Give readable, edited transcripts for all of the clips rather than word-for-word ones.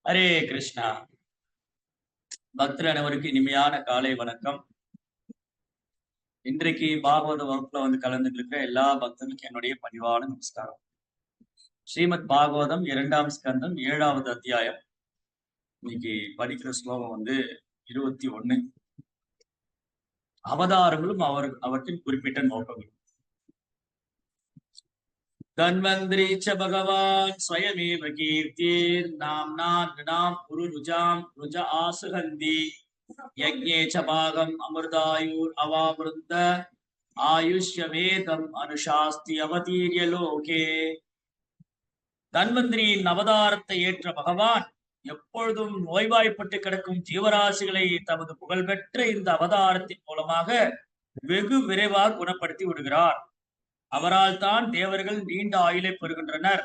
ஹரே கிருஷ்ணா. பக்தர் அனைவருக்கு இனிமையான காலை வணக்கம். இன்றைக்கு பாகவத வகுப்புல கலந்துட்டு இருக்கிற எல்லா பக்தர்களுக்கும் என்னுடைய பணிவான நமஸ்காரம். ஸ்ரீமத் பாகவதம் 2ஆம் ஸ்கந்தம் 7வது அத்தியாயம். இன்னைக்கு படிக்கிற ஸ்லோகம் 21. அவதாரங்களும் அவற்றின் குறிப்பிட்ட நோக்கங்களும். தன்வந்திரி ச பகவான் ஸ்வயமேவ கீர்த்திர் நாம் குரு ருஜ ஆசுகந்தி யஜ்ஞே ச பாகம் அமிர்தாயுர் அவாமிருந்த ஆயுஷ்யவேதம் அனுசாஸ்தி அவதீரிய லோகே. தன்வந்திரியின் அவதாரத்தை ஏற்ற பகவான் எப்பொழுதும் நோய்வாய்ப்பட்டு கிடக்கும் ஜீவராசிகளை தமது புகழ்பெற்ற இந்த அவதாரத்தின் மூலமாக வெகு விரைவாக குணப்படுத்தி விடுகிறார். அவரால் தான் தேவர்கள் நீண்ட ஆயுளை பெறுகின்றனர்.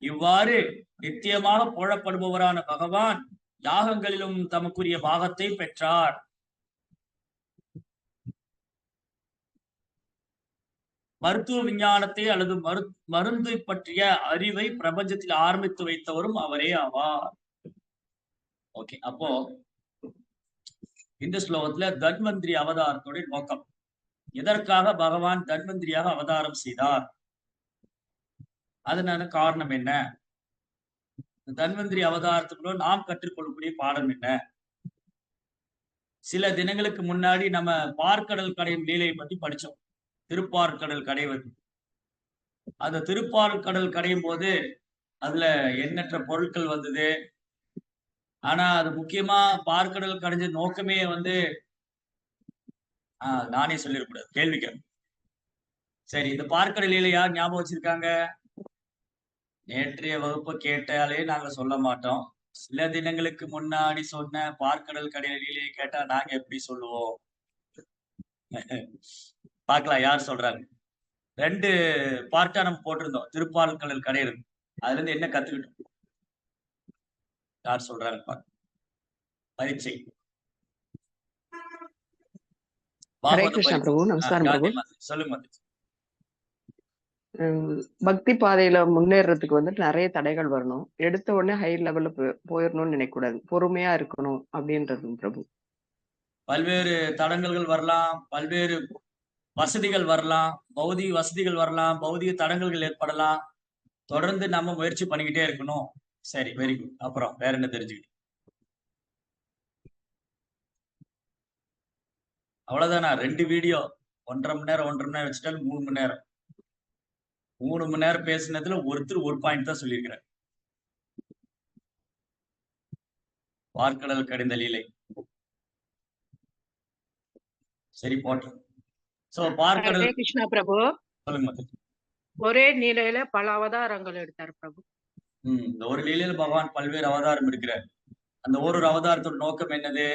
இவ்வாறு நித்தியமாக புகழப்படுபவரான பகவான் யாகங்களிலும் தமக்குரிய பாகத்தை பெற்றார். மருத்துவ விஞ்ஞானத்தை அல்லது மருந்து பற்றிய அறிவை பிரபஞ்சத்தில் ஆரம்பித்து வைத்தவரும் அவரே ஆவார். ஓகே, அப்போ இந்த ஸ்லோகத்துல தன்வந்திரி அவதாரத்துடைய நோக்கம், எதற்காக பகவான் தன்வந்திரியாக அவதாரம் செய்தார், அதனால காரணம் என்ன, தன்வந்திரி அவதாரத்துக்குள்ள நாம் கற்றுக்கொள்ளக்கூடிய பாடம் என்ன. சில தினங்களுக்கு முன்னாடி நம்ம பார்க்கடல் கடையும் லீலையை பத்தி படிச்சோம். திருப்பார்கடல் கடைவது. அந்த திருப்பார்கடல் கடையும் போது அதுல எண்ணற்ற பொருட்கள் வந்தது. ஆனா அது முக்கியமா பார்க்கடல் கடைஞ்ச நோக்கமே நானே சொல்லிடக்கூடாது, கேள்விக்க. சரி, இந்த பார்க்கடல் லீலை யார் ஞாபகம் வச்சிருக்காங்க? நேற்றைய வகுப்பை கேட்டாலே நாங்க சொல்ல மாட்டோம். சில தினங்களுக்கு முன்னாடி சொன்ன பார்க்கடல் கடையில லீலையை கேட்டா நாங்க எப்படி சொல்லுவோம்? பார்க்கலாம் யார் சொல்றாங்க. 2 பார்ட்டா நம்ம போட்டிருந்தோம். திருப்பார்கடல் கடை இருக்கு. அதுல இருந்து என்ன கத்துக்கிட்டோம்? யார் சொல்றாங்க? பரீட்சை. ஹரே கிருஷ்ணா பிரபு. நமஸ்காரம் பிரபு. சொல்லுங்க. பக்தி பாதையில முன்னேறதுக்கு நிறைய தடைகள் வரணும். எடுத்த உடனே ஹை லெவல்ல போயிடணும்னு நினைக்க கூடாது. பொறுமையா இருக்கணும் அப்படின்றது பிரபு. பல்வேறு தடங்கல்கள் வரலாம், பல்வேறு வசதிகள் வரலாம், பௌதிக வசதிகள் வரலாம், பௌதிக தடங்கல்கள் ஏற்படலாம். தொடர்ந்து நம்ம முயற்சி பண்ணிக்கிட்டே இருக்கணும். சரி, வெரி குட். அப்புறம் வேற என்ன தெரிஞ்சுக்கிட்டு? அவ்வளவுதானா? 2 வீடியோ 1.5 மணி நேரம் வச்சுட்டாலும் 3 மணி நேரம். 3 மணி நேரம் பேசினதுல ஒருத்தர் ஒரு பாயிண்ட் தான் சொல்லியிருக்கிறார். பார்க்கடல் கடைந்த லீலை. சரி, போட்டோம். சோ பார்க்கடல். ஹரே கிருஷ்ணா பிரபு. சொல்லுங்க. ஒரே லீலையில பல அவதாரங்கள் எடுத்தார் பிரபு. இந்த ஒரு லீலையில பகவான் பல்வேறு அவதாரம் இருக்கிறார். அந்த ஒரு அவதாரத்தோட நோக்கம் என்னது?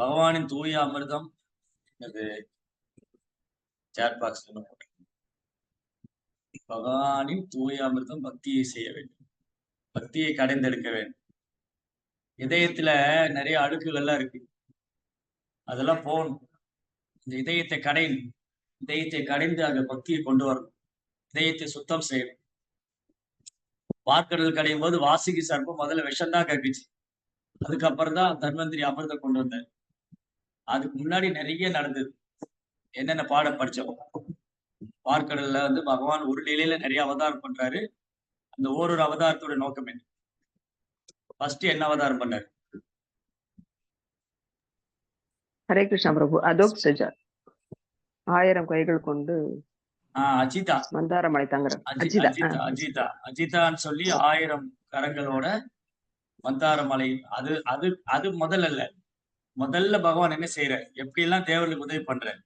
பகவானின் தூய அமிர்தம் என்னது? சாட் பாக்ஸ்ல பகவானின் தூய அமிர்தம் பக்தியை செய்ய வேண்டும், பக்தியை கடைந்தெடுக்க வேண்டும். இதயத்துல நிறைய அழுக்குகள்லாம் இருக்கு, அதெல்லாம் போகணும். இந்த இதயத்தை கடைந்து அங்க பக்தியை கொண்டு வரணும், இதயத்தை சுத்தம் செய்யணும். பார்க்கடல் கடையும் போது வாசுகி சர்ப்பம் முதல்ல விஷம்தான் கக்குச்சு. அதுக்கப்புறம் தான் தன்வந்திரி அமிர்தம் கொண்டு வந்தார். அதுக்கு முன்னாடி நிறைய நடந்தது. என்னென்ன பாடம் படிச்சோம். பார்க்கடல்ல பகவான் ஒரு நிலையில நிறைய அவதாரம் பண்றாரு. அந்த ஒரு அவதாரத்தோட நோக்கம் என்ன? ஃபர்ஸ்ட் என்ன அவதாரம் பண்ணாரு? ஹரே கிருஷ்ணா பிரபு. அதோக் சஜா 1000 கைகள் கொண்டு அஜிதா, மந்தாரமலை தங்குற அஜிதான்னு சொல்லி 1000 கரங்களோட மந்தாரமலை. அது முதல்ல பகவான் என்ன செய்யறாரு? எப்படி எல்லாம் தேவர்களுக்கு உதவி பண்றாரு.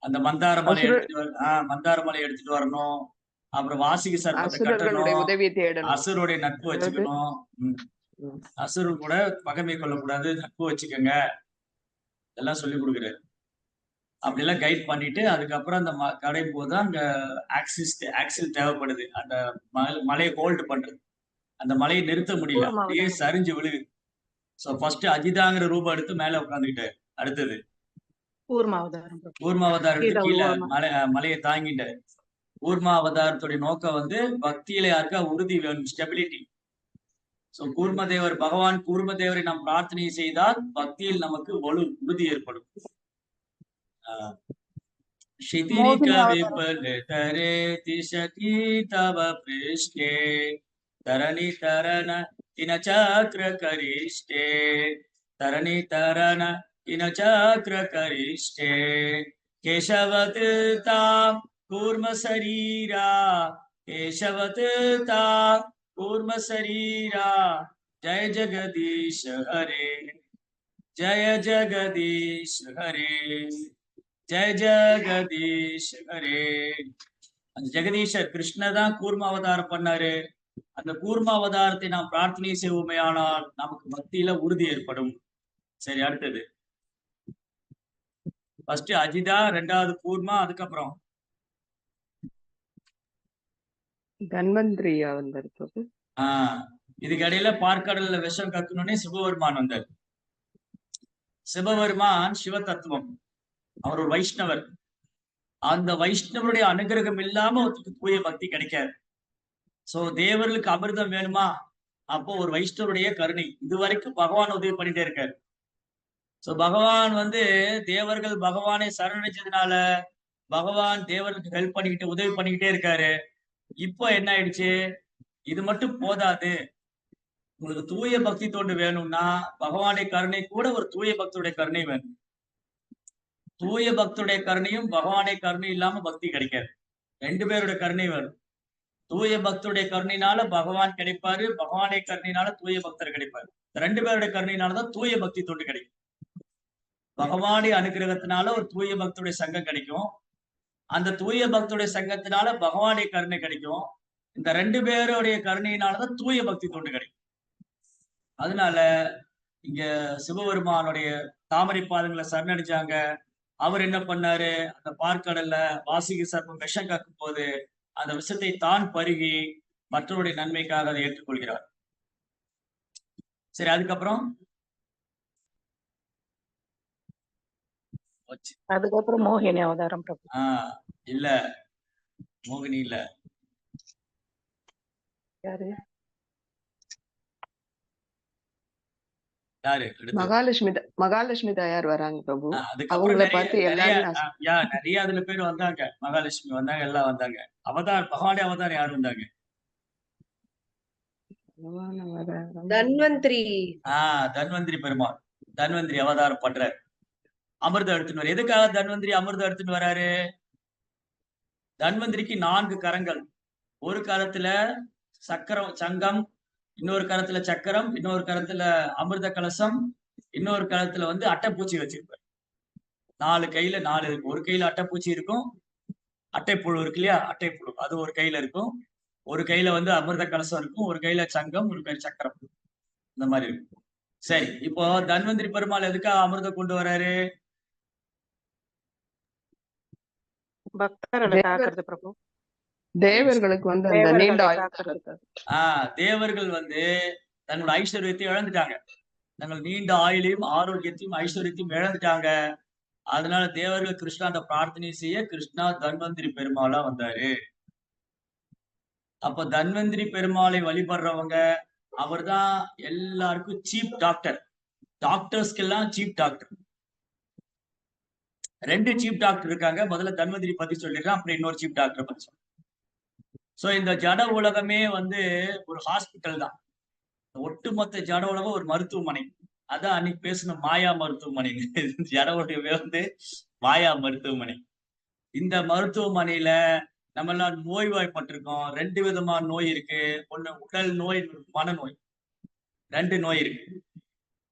அந்த மந்தாரமலை எடுத்துட்டு வரணும். அப்புறம் வாசுகி சர்ப்பத்தை கட்டணும், அசுருடைய நட்பு வச்சுக்கணும். அசுரு கூட பகைமை கொள்ளக்கூடாது, நட்பு வச்சுக்கோங்க, இதெல்லாம் சொல்லி கொடுக்குறாரு. அப்படி எல்லாம் கைட் பண்ணிட்டு அதுக்கப்புறம் அந்த கடையும் போதுதான் அங்க ஆக்சில் தேவைப்படுது. அந்த மலையை ஹோல்டு பண்றது. அந்த மலையை நிறுத்த முடியல, அப்படியே சரிஞ்சு விழுகு. சோ ஃபர்ஸ்ட் அஜிதாங்கிற ரூபம் எடுத்து மேல உட்காந்துக்கிட்டாரு. அடுத்தது கூர்மாவதாரம் எடுத்து கீழே மலையை தாங்கிட்டாரு. கூர்மாவதாரத்துடைய நோக்கம் பக்தியில யாருக்கா உறுதி வேணும், ஸ்டெபிலிட்டி. சோ கூர்மதேவர் பகவான் கூர்மதேவரை நாம் பிரார்த்தனை செய்தால் பக்தியில் நமக்கு உறுதி ஏற்படும். क्षितिरिका विपलतरे तिशति तव पृष्ठे तरणी तरन किन चक्र करिष्ठे तरणी तरन किन चक्र करिष्ठे केशवतीर्था कूर्म शरीरा केशवतीर्था कूर्म शरीरा जय जगदीश हरे जय जगदीश हरे ஜெய ஜெகதீஷ் ஹரே. அந்த ஜெகதீஷர் கிருஷ்ணர் தான் கூர்ம அவதாரம் பண்ணாரு. அந்த கூர்ம அவதாரத்தை நாம் பிரார்த்தனை செய்வோமேயானால் நமக்கு பக்தியில உறுதி ஏற்படும். சரி, அடுத்தது ஃபர்ஸ்ட் அஜிதா, ரெண்டாவது கூர்மா, அதுக்கப்புறம் தன்வந்திரியா வந்திருப்பது. இதுக்கு இடையில பார்க்கடல்ல விஷம் கக்கணும்னே சிவபெருமான் வந்தார். சிவபெருமான் சிவ தத்துவம், அவர் ஒரு வைஷ்ணவர். அந்த வைஷ்ணவருடைய அனுகிரகம் இல்லாம ஒருத்தருக்கு தூய பக்தி கிடைக்காது. சோ தேவர்களுக்கு அமிர்தம் வேணுமா, அப்போ ஒரு வைஷ்ணவருடைய கருணை. இதுவரைக்கும் பகவான் உதவி பண்ணிட்டே இருக்காரு. சோ பகவான் தேவர்கள் பகவானை சரணடைஞ்சதுனால பகவான் தேவர்களுக்கு ஹெல்ப் பண்ணிக்கிட்டு உதவி பண்ணிக்கிட்டே இருக்காரு. இப்போ என்ன ஆயிடுச்சு, இது மட்டும் போதாது, உங்களுக்கு தூய பக்தி தொண்டு வேணும்னா பகவானுடைய கருணை கூட ஒரு தூய பக்தருடைய கருணை வேணும். தூய பக்தருடைய கருணையும் பகவானை கருணை இல்லாம பக்தி கிடைக்காது. ரெண்டு பேருடைய கருணை வேணும். தூய பக்தருடைய கருணையினால பகவான் கிடைப்பாரு, பகவானை கருணையினால தூய பக்தர் கிடைப்பாரு. ரெண்டு பேருடைய கருணையினாலதான் தூய பக்தி தொண்டு கிடைக்கும். பகவானுடைய அனுகிரகத்தினால ஒரு தூய பக்தருடைய சங்கம் கிடைக்கும். அந்த தூய பக்தருடைய சங்கத்தினால பகவானுடைய கருணை கிடைக்கும். இந்த ரெண்டு பேருடைய கருணையினாலதான் தூய பக்தி தொண்டு கிடைக்கும். அதனால இங்க சிவபெருமானுடைய தாமரை பாதங்களை சரணடைஞ்சாங்க. அவர் என்ன பண்ணாரு, அந்த பார்க்கடல்ல வாசுகி சர்ப்பம் விஷம் கக்கும் போது அந்த விஷத்தை தான் பருகி மற்றவருடைய நன்மைக்காக அதை ஏற்றுக்கொள்கிறார். சரி, அதுக்கப்புறம் மோகினி அவதாரம் பிரபு. இல்ல, மோகினி இல்ல. யாரு? மகாலட்சுமி தாயார் வராங்க பிரபு. அவங்கள பார்த்து நிறைய அதுல பேர் வந்தாங்க. மகாலட்சுமி வந்தாங்க, எல்லாம் வந்தாங்க. அவதார் பகவானுடைய அவதாரம் யார் வந்தாங்க? தன்வந்திரி. தன்வந்திரி பெருமாள் தன்வந்திரி அவதாரம் பண்ற அமிர்தம் எடுத்துன்னு வர. எதுக்காக தன்வந்திரி அமிர்தம் எடுத்துன்னு வராரு? தன்வந்திரிக்கு 4 கரங்கள். ஒரு காலத்துல சக்கரம் சங்கம், இன்னொரு கரத்துல சக்கரம், இன்னொரு கரத்துல அமிர்த கலசம், இன்னொரு கரத்துல அட்டைப்பூச்சி வச்சிருப்பாரு. 4 கையில 4 இருக்கும். ஒரு கையில அட்டைப்பூச்சி இருக்கும், அட்டைப்புழு இருக்கு இல்லையா, அட்டைப்புழு அது ஒரு கையில இருக்கும். ஒரு கையில அமிர்த கலசம் இருக்கும், ஒரு கையில சங்கம், ஒரு கையில சக்கரம், இந்த மாதிரி இருக்கும். சரி, இப்போ தன்வந்திரி பெருமாள் எதுக்காக அமிர்தம் கொண்டு வராரு? தேவர்களுக்கு தேவர்கள் தன்னோட ஐஸ்வர்யத்தை இழந்துட்டாங்க. தங்கள் நீண்ட ஆயுளையும் ஆரோக்கியத்தையும் ஐஸ்வர்யத்தையும் இழந்துட்டாங்க. அதனால தேவர்கள் கிருஷ்ணாண்ட பிரார்த்தனை செய்ய கிருஷ்ணா தன்வந்திரி பெருமாளா வந்தாரு. அப்ப தன்வந்திரி பெருமாளை வழிபடுறவங்க, அவர் தான் எல்லாருக்கும் சீப் டாக்டர். டாக்டர்ஸ்க்கெல்லாம் சீப் டாக்டர். 2 சீப் டாக்டர் இருக்காங்க. முதல்ல தன்வந்திரி பத்தி சொல்லிடுறேன், அப்புறம் இன்னொரு சீப் டாக்டர் பத்தி சொல்றேன். சோ இந்த ஜட உலகமே ஒரு ஹாஸ்பிட்டல் தான். ஒட்டுமொத்த ஜட உலகம் ஒரு மருத்துவமனை. அதான் அன்னைக்கு பேசின மாயா மருத்துவமனை. ஜட உலகமே மாயா மருத்துவமனை. இந்த மருத்துவமனையில நம்ம எல்லாம் நோய்வாய்ப்பட்டிருக்கோம். 2 விதமான நோய் இருக்கு. ஒண்ணு உடல் நோய், மனநோய். 2 நோய் இருக்கு.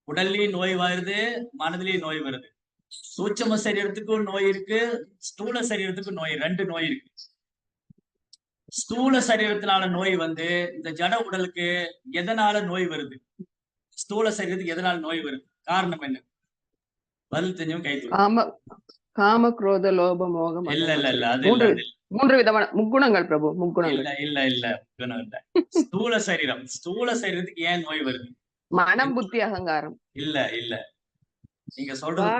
உடல்லயும் நோய் வருது, மனதிலையும் நோய் வருது. சூட்சம சரீரத்துக்கும் நோய் இருக்கு, ஸ்தூல சரீரத்துக்கும் நோய், 2 நோய் இருக்கு. ஸ்தூல சரீரத்தினால நோய் இந்த ஜட உடலுக்கு எதனால நோய் வருது? ஸ்தூல சரீரத்துக்கு எதனால நோய் வருது? காரணம் என்ன? பதில் தெரிஞ்சவங்க கை தூக்கு. காம குரோத லோப மோகம். இல்ல இல்ல இல்ல, அது 3 விதமான முக்குணங்கள் பிரபு. முக்குணங்கள் இல்ல இல்ல இல்ல. ஸ்தூல சரீரம், ஸ்தூல சரீரத்துக்கு ஏன் நோய் வருது? மனம், புத்தி, அகங்காரம். இல்ல இல்ல, நீங்க சொல்றது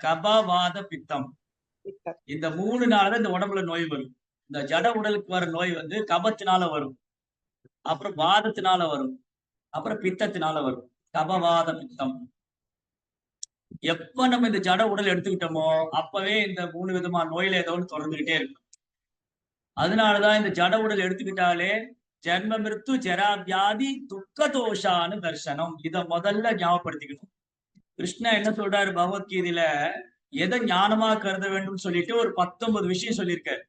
கபவாத பித்தம். இந்த 3 நாள்தான் இந்த உடம்புல நோய் வரும். இந்த ஜட உடலுக்கு வர நோய் வந்து கபத்தினால வரும், அப்புறம் வாதத்தினால வரும், அப்புறம் பித்தத்தினால வரும். கபவாத பித்தம். எப்ப நம்ம இந்த ஜட உடல் எடுத்துக்கிட்டோமோ அப்பவே இந்த 3 விதமான நோயில ஏதோ ஒன்று தொடர்ந்துகிட்டே இருக்கும். அதனாலதான் இந்த ஜட உடல் எடுத்துக்கிட்டாலே ஜென்ம மிருத்து ஜரா வியாதி துக்க தோஷான்னு தர்சனம். இத முதல்ல ஞாபகப்படுத்திக்கணும். கிருஷ்ணா என்ன சொல்றாரு பகவத்கீதையில, எதை ஞானமா கருத வேண்டும் சொல்லிட்டு ஒரு 19 விஷயம் சொல்லியிருக்காரு.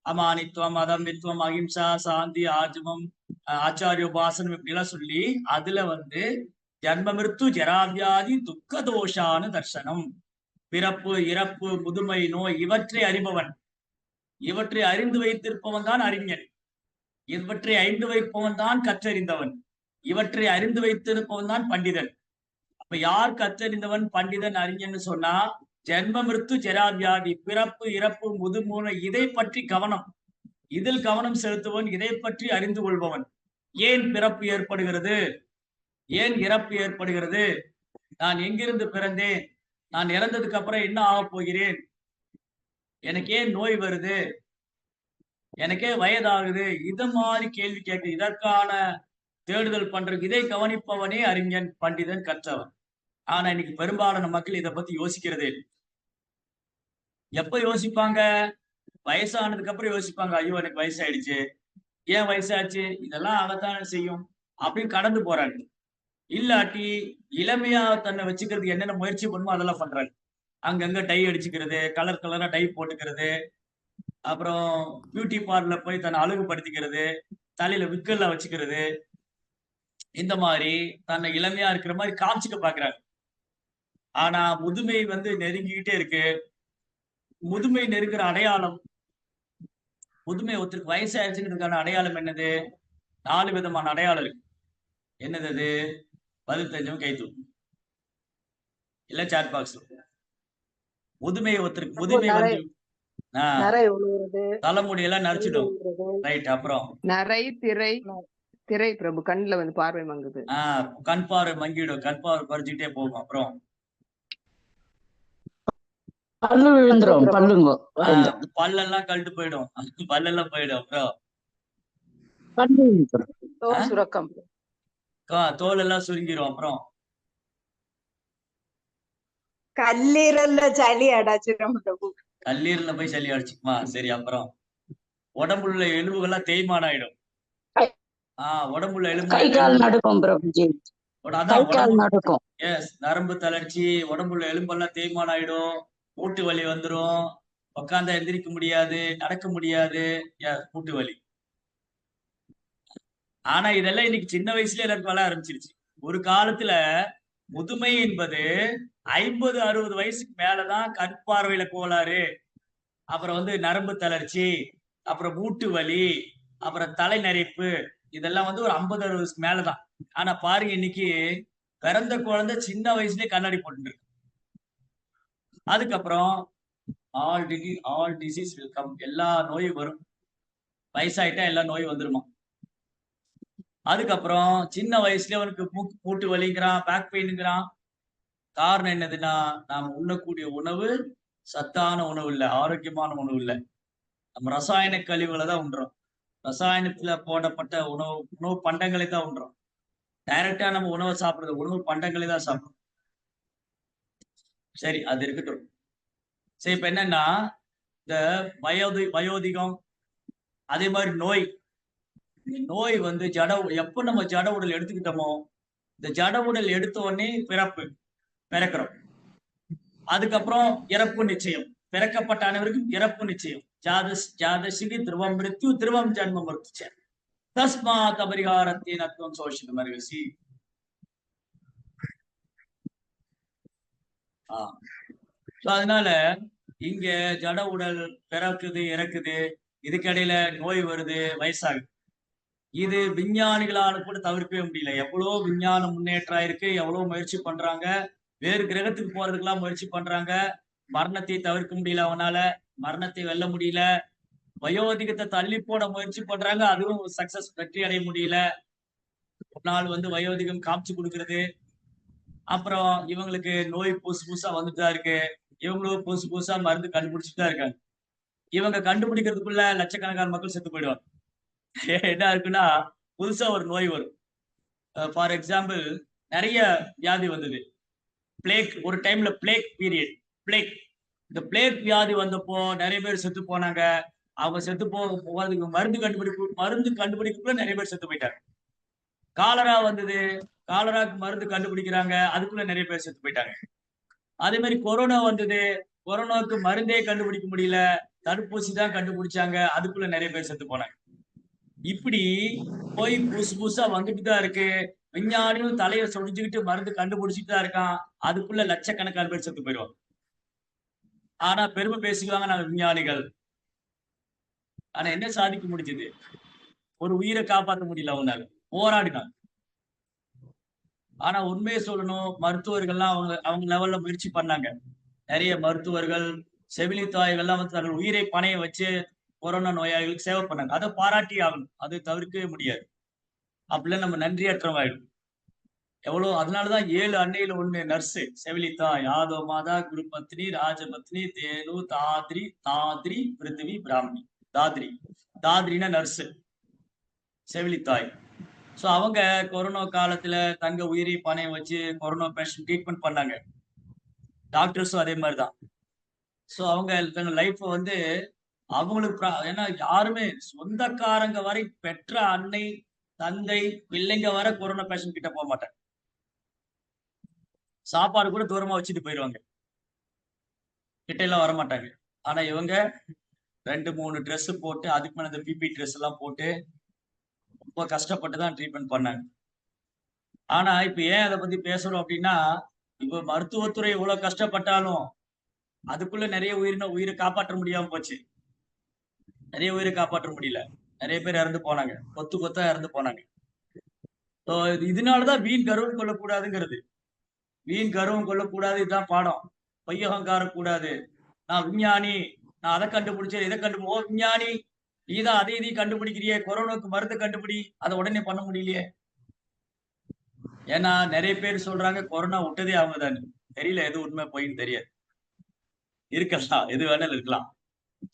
அமானித்துவம், அதமித்துவம், அகிம்சா, சாந்தி, ஆஜமம், ஆச்சாரியோபாசனம் இப்படி எல்லாம் சொல்லி அதுல வந்து ஜன்ம மிருத்து ஜராவியாதி துக்க தோஷான்னு தர்சனம். பிறப்பு, இறப்பு, முதுமை, நோய் இவற்றை அறிபவன், இவற்றை அறிந்து வைத்திருப்பவன் தான் அறிஞன். இவற்றை அறிந்து வைப்பவன் தான் கற்றறிந்தவன். இவற்றை அறிந்து வைத்திருப்பவன் தான் பண்டிதன். அப்ப யார் கற்றறிந்தவன், பண்டிதன், அறிஞன்னு சொன்னா, ஜென்ம மிருத்து ஜராவியாதி, பிறப்பு, இறப்பு, முதுமை இதை பற்றி கவனம், இதில் கவனம் செலுத்துவன், இதை பற்றி அறிந்து கொள்பவன். ஏன் பிறப்பு ஏற்படுகிறது, ஏன் இறப்பு ஏற்படுகிறது, நான் எங்கிருந்து பிறந்தேன், நான் இறந்ததுக்கு அப்புறம் என்ன ஆகப் போகிறேன், எனக்கு ஏன் நோய் வருது, எனக்கே வயதாகுது, இது மாதிரி கேள்வி கேட்க இதற்கான தேடுதல் பண்றது, இதை கவனிப்பவனே அறிஞன், பண்டிதன், கற்றவன். ஆனா இன்னைக்கு பெரும்பாலான மக்கள் இதை பத்தி யோசிக்கிறதே இல்லை. எப்ப யோசிப்பாங்க, வயசானதுக்கு அப்புறம் யோசிப்பாங்க, ஐயோ எனக்கு வயசாயிடுச்சு, ஏன் வயசாச்சு, இதெல்லாம் அதைத்தான் செய்யும் அப்படின்னு கடந்து போறாங்க. இல்லாட்டி இளமையா தன்னை வச்சுக்கிறதுக்கு என்னென்ன முயற்சி பண்ணுமோ அதெல்லாம் பண்றாங்க. அங்கங்க டை அடிச்சுக்கிறது, கலர் கலரா டை போட்டுக்கிறது, அப்புறம் பியூட்டி பார்லர் போய் தன்னை அழகுபடுத்திக்கிறது, தலையில விக்கல்ல வச்சுக்கிறது, இந்த மாதிரி தன்னை இளமையா இருக்கிற மாதிரி காமிச்சுக்க பாக்குறாங்க. ஆனா முதுமை வந்து நெருங்கிக்கிட்டே இருக்கு. முதுமை நெருங்குற அடையாளம், முதுமை ஒருத்தருக்கு வயசாயிருச்சுங்கிறதுக்கான அடையாளம் என்னது? 4 விதமான அடையாளம் இருக்கு. என்னது அது? பதில் தெரிஞ்சவங்க கை தூக்கு, இல்ல சாட் பாக்ஸ். முதுமை ஒருத்தருக்கு, முதுமை வந்து தலைமுடியெல்லாம் நரைச்சிடும். ரைட். அப்புறம் நரை, திரை பிரபு, கண்ணுல வந்து பார்வை மங்குது. கண் பார்வை மங்கிடும், கண் பார்வை குறைஞ்சிட்டே போகும். அப்புறம் பல்லு விழுந்துரும், பல்லுங்க பல்லெல்லாம் கழட்டு போயிடும், பல்லெல்லாம் போயிடும். அப்புறம் பல்லு விழுந்துரும், தோல் சுரக்கம், தோல் எல்லாம் சுருங்கிரும். அப்புறம் கல்லீரல்ல சளி அடைச்சிடும் பிரபு. கல்லீரல்ல போய் சளி அடிச்சுக்குமா? சரி. அப்புறம் உடம்புள்ள எலும்புகள்லாம் தேய்மானம் ஆயிடும். உடம்புள்ள எலும்பு, கை கால் நடுக்கும் பிரபுஜி, கை கால் நடுக்கும். எஸ், நரம்பு தளர்ச்சி, உடம்புள்ள எலும்பெல்லாம் தேய்மானம் ஆயிடும், மூட்டு வலி வந்துரும், உட்கார்ந்தா எந்திரிக்க முடியாது, நடக்க முடியாது, மூட்டு வலி. ஆனா இதெல்லாம் இன்னைக்கு சின்ன வயசுல எல்லாருக்கும் வர ஆரம்பிச்சிருச்சு. ஒரு காலத்துல முதுமை என்பது 50-60 வயசுக்கு மேலதான் கண் பார்வையில கோளாறு, அப்புறம் வந்து நரம்பு தளர்ச்சி, அப்புறம் மூட்டு வலி, அப்புறம் தலை நரைப்பு, இதெல்லாம் வந்து ஒரு 50-60 வயசுக்கு மேலதான். ஆனா பாருங்க, இன்னைக்கு பிறந்த குழந்தை சின்ன வயசுலயே கண்ணாடி போட்டு இருக்கு. அதுக்கப்புறம் ஆல் டிசீஸ் வில் கம், எல்லா நோயும் வரும், வயசாயிட்டா எல்லா நோயும் வந்துருமா. அதுக்கப்புறம் சின்ன வயசுல அவனுக்கு மூட்டு வலிங்கிறான், பேக் பெயின்ங்கிறான். காரணம் என்னதுன்னா, நாம் உண்ணக்கூடிய உணவு சத்தான உணவு இல்லை, ஆரோக்கியமான உணவு இல்லை. நம்ம ரசாயன கழிவுகளை தான் உண்றோம், ரசாயனத்துல போடப்பட்ட உணவு பண்டங்களை தான் உண்றோம். டைரக்டா நம்ம உணவை சாப்பிடுறது, உணவு பண்டங்களை தான் சாப்பிடுறோம். சரி, அது இருக்கட்டும். சரி, இப்ப என்னன்னா, இந்த வயோதிகம், அதே மாதிரி நோய் வந்து எப்ப நம்ம ஜட உடல் எடுத்துக்கிட்டோமோ, இந்த ஜட உடல் எடுத்த உடனே பிறக்கிறோம். அதுக்கப்புறம் இறப்பு நிச்சயம், பிறக்கப்பட்ட அனைவருக்கும் இறப்பு நிச்சயம். ஜாதசிகி திருவம் மிருத்யு திருவம் ஜன்ம மிருத்ய தஸ்மாத் அபரிகாரத்தின் அத்வம் சோஷித மருகசி. அதனால இங்க ஜட உடல் பிறக்குது, இறக்குது, இதுக்கிடையில நோய் வருது, வயசாகுது. இது விஞ்ஞானிகளால கூட தவிர்க்கவே முடியல. எவ்வளவு விஞ்ஞான முன்னேற்றம் இருக்கு, எவ்வளவு முயற்சி பண்றாங்க, வேறு கிரகத்துக்கு போறதுக்கெல்லாம் முயற்சி பண்றாங்க, மரணத்தை தவிர்க்க முடியல, அவனால மரணத்தை வெல்ல முடியல. வயோதிகத்தை தள்ளி போட முயற்சி பண்றாங்க, அதுவும் சக்சஸ், வெற்றி அடைய முடியல. ஒரு நாள் வந்து வயோதிகம் காமிச்சு கொடுக்கறது, அப்புறம் இவங்களுக்கு நோய் புதுசா வந்துட்டு தான் இருக்கு, இவங்களும் புதுசா மருந்து கண்டுபிடிச்சிட்டு தான் இருக்காங்க. இவங்க கண்டுபிடிக்கிறதுக்குள்ள லட்சக்கணக்கான மக்கள் செத்து போயிடுவாங்க. என்ன இருக்குன்னா புதுசா ஒரு நோய் வரும். ஃபார் எக்ஸாம்பிள் நிறைய வியாதி வந்தது. பிளேக் ஒரு டைம்ல பிளேக் பீரியட். பிளேக் இந்த பிளேக் வியாதி வந்தப்போ நிறைய பேர் செத்து போனாங்க. அவங்க செத்து போகிறதுக்கு மருந்து கண்டுபிடிப்புக்குள்ள நிறைய பேர் செத்து போயிட்டாங்க. காலரா வந்தது. காலராக்கு மருந்து கண்டுபிடிக்கிறாங்க. அதுக்குள்ள நிறைய பேர் செத்து போயிட்டாங்க. அதே மாதிரி கொரோனா வந்தது. கொரோனாவுக்கு மருந்தே கண்டுபிடிக்க முடியல. தடுப்பூசி தான் கண்டுபிடிச்சாங்க. அதுக்குள்ள நிறைய பேர் செத்து போனாங்க. இப்படி போய் புதுசு புதுசா வந்துட்டு தான் இருக்கு. விஞ்ஞானியும் தலையை சொடிச்சுக்கிட்டு மருந்து கண்டுபிடிச்சிட்டு தான் இருக்கான். அதுக்குள்ள லட்சக்கணக்கான பேர் செத்து போயிடுவாங்க. ஆனா பெருமை பேசிக்குவாங்க நாங்க விஞ்ஞானிகள். ஆனா என்ன சாதிக்க முடிஞ்சது? ஒரு உயிரை காப்பாற்ற முடியல அவனால. போராடினாங்க. ஆனா உண்மையை சொல்லணும், மருத்துவர்கள்லாம் அவங்க லெவல்ல முயற்சி பண்ணாங்க. நிறைய மருத்துவர்கள், செவிலி தாய்கள்லாம் வந்து தங்கள் உயிரை பணைய வச்சு கொரோனா நோயாளிகளுக்கு சேவை பண்ணாங்க. அதை பாராட்டி ஆகணும். அதை தவிர்க்கவே முடியாது. அப்படிலாம் நம்ம நன்றியற்றவாயிடும். எவ்வளவு அதனாலதான் 7 அன்னையில 1 நர்ஸ் செவிலித்தாய் யாதவ மாதா குருபத்னி ராஜபத்னி தேனு தாத்ரி தாத்ரி பிருத்திவி பிராமணி. தாத்ரினா நர்ஸ், செவிலித்தாய். சோ அவங்க கொரோனா காலத்துல தங்க உயிரை பணையம் வச்சு கொரோனா பேஷண்ட் ட்ரீட்மெண்ட் பண்ணாங்க. டாக்டர்ஸும் அதே மாதிரிதான். சோ அவங்க தங்க லைஃப் வந்து அவங்களுக்கு ஏன்னா யாருமே சொந்தக்காரங்க வரை பெற்ற அன்னை தந்தை பிள்ளைங்க வர கொரோனா பேஷண்ட் கிட்ட போக மாட்டாங்க. சாப்பாடு கூட தூரமா வச்சுட்டு போயிடுவாங்க. கிட்ட எல்லாம் வர மாட்டாங்க. ஆனா இவங்க 2-3 ட்ரெஸ் போட்டு அதுக்கு மேல இந்த பிபி ட்ரெஸ் எல்லாம் போட்டு ரொம்ப கஷ்டப்பட்டு தான் ட்ரீட்மெண்ட் பண்ணாங்க. ஆனா இப்ப ஏன் அதை பத்தி பேசுறோம் அப்படின்னா, இப்ப மருத்துவத்துறை இவ்வளவு கஷ்டப்பட்டாலும் அதுக்குள்ள நிறைய உயிரை காப்பாற்ற முடியாம போச்சு. நிறைய உயிரை காப்பாற்ற முடியல. நிறைய பேர் இறந்து போனாங்க. கொத்தா இறந்து போனாங்க. இதனாலதான் வீண் கர்வம் கொள்ளக்கூடாதுங்கிறது. வீண் கர்வம் கொள்ளக்கூடாது. இதுதான் பாடம். பொய்யகங்காரம் கூடாது. நான் விஞ்ஞானி, நான் அதை கண்டுபிடிச்சேன், இதை விஞ்ஞானி நீதான் அதை இதையும் கண்டுபிடிக்கிறியே, கொரோனாவுக்கு மருந்து கண்டுபிடி, அதை உடனே பண்ண முடியலையே. ஏன்னா நிறைய பேர் சொல்றாங்க கொரோனா விட்டதே அவங்க தானே. தெரியல எது உண்மை பொய்ன்னு தெரியாது. இருக்கலாம், எது வேணாலும் இருக்கலாம்.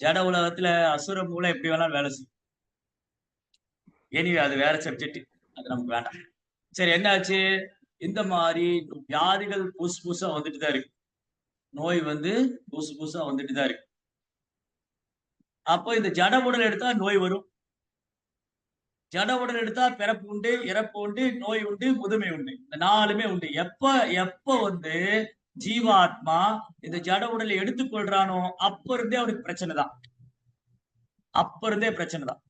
ஜட உலகத்துல அசுர மூளை எப்படி வேணாலும் வேலை செய்யும். அது வேற சப்ஜெக்ட், அது நமக்கு வேண்டாம். சரி, என்ன ஆச்சு? இந்த மாதிரி வியாதிகள் புதுசு புதுசா வந்துட்டு தான் இருக்கு. நோய் வந்து புதுசு புதுசா வந்துட்டு தான் இருக்கு. அப்போ இந்த ஜட உடல் எடுத்தா நோய் வரும். ஜட உடல் எடுத்தா பிறப்பு உண்டு, இறப்பு உண்டு, நோய் உண்டு, முதுமை உண்டு. இந்த 4மே உண்டு. எப்ப வந்து ஜீவாத்மா இந்த ஜட உடலை எடுத்துக்கொள்றானோ அப்ப இருந்தே அவனுக்கு பிரச்சனை தான். அப்ப இருந்தே பிரச்சனை தான்.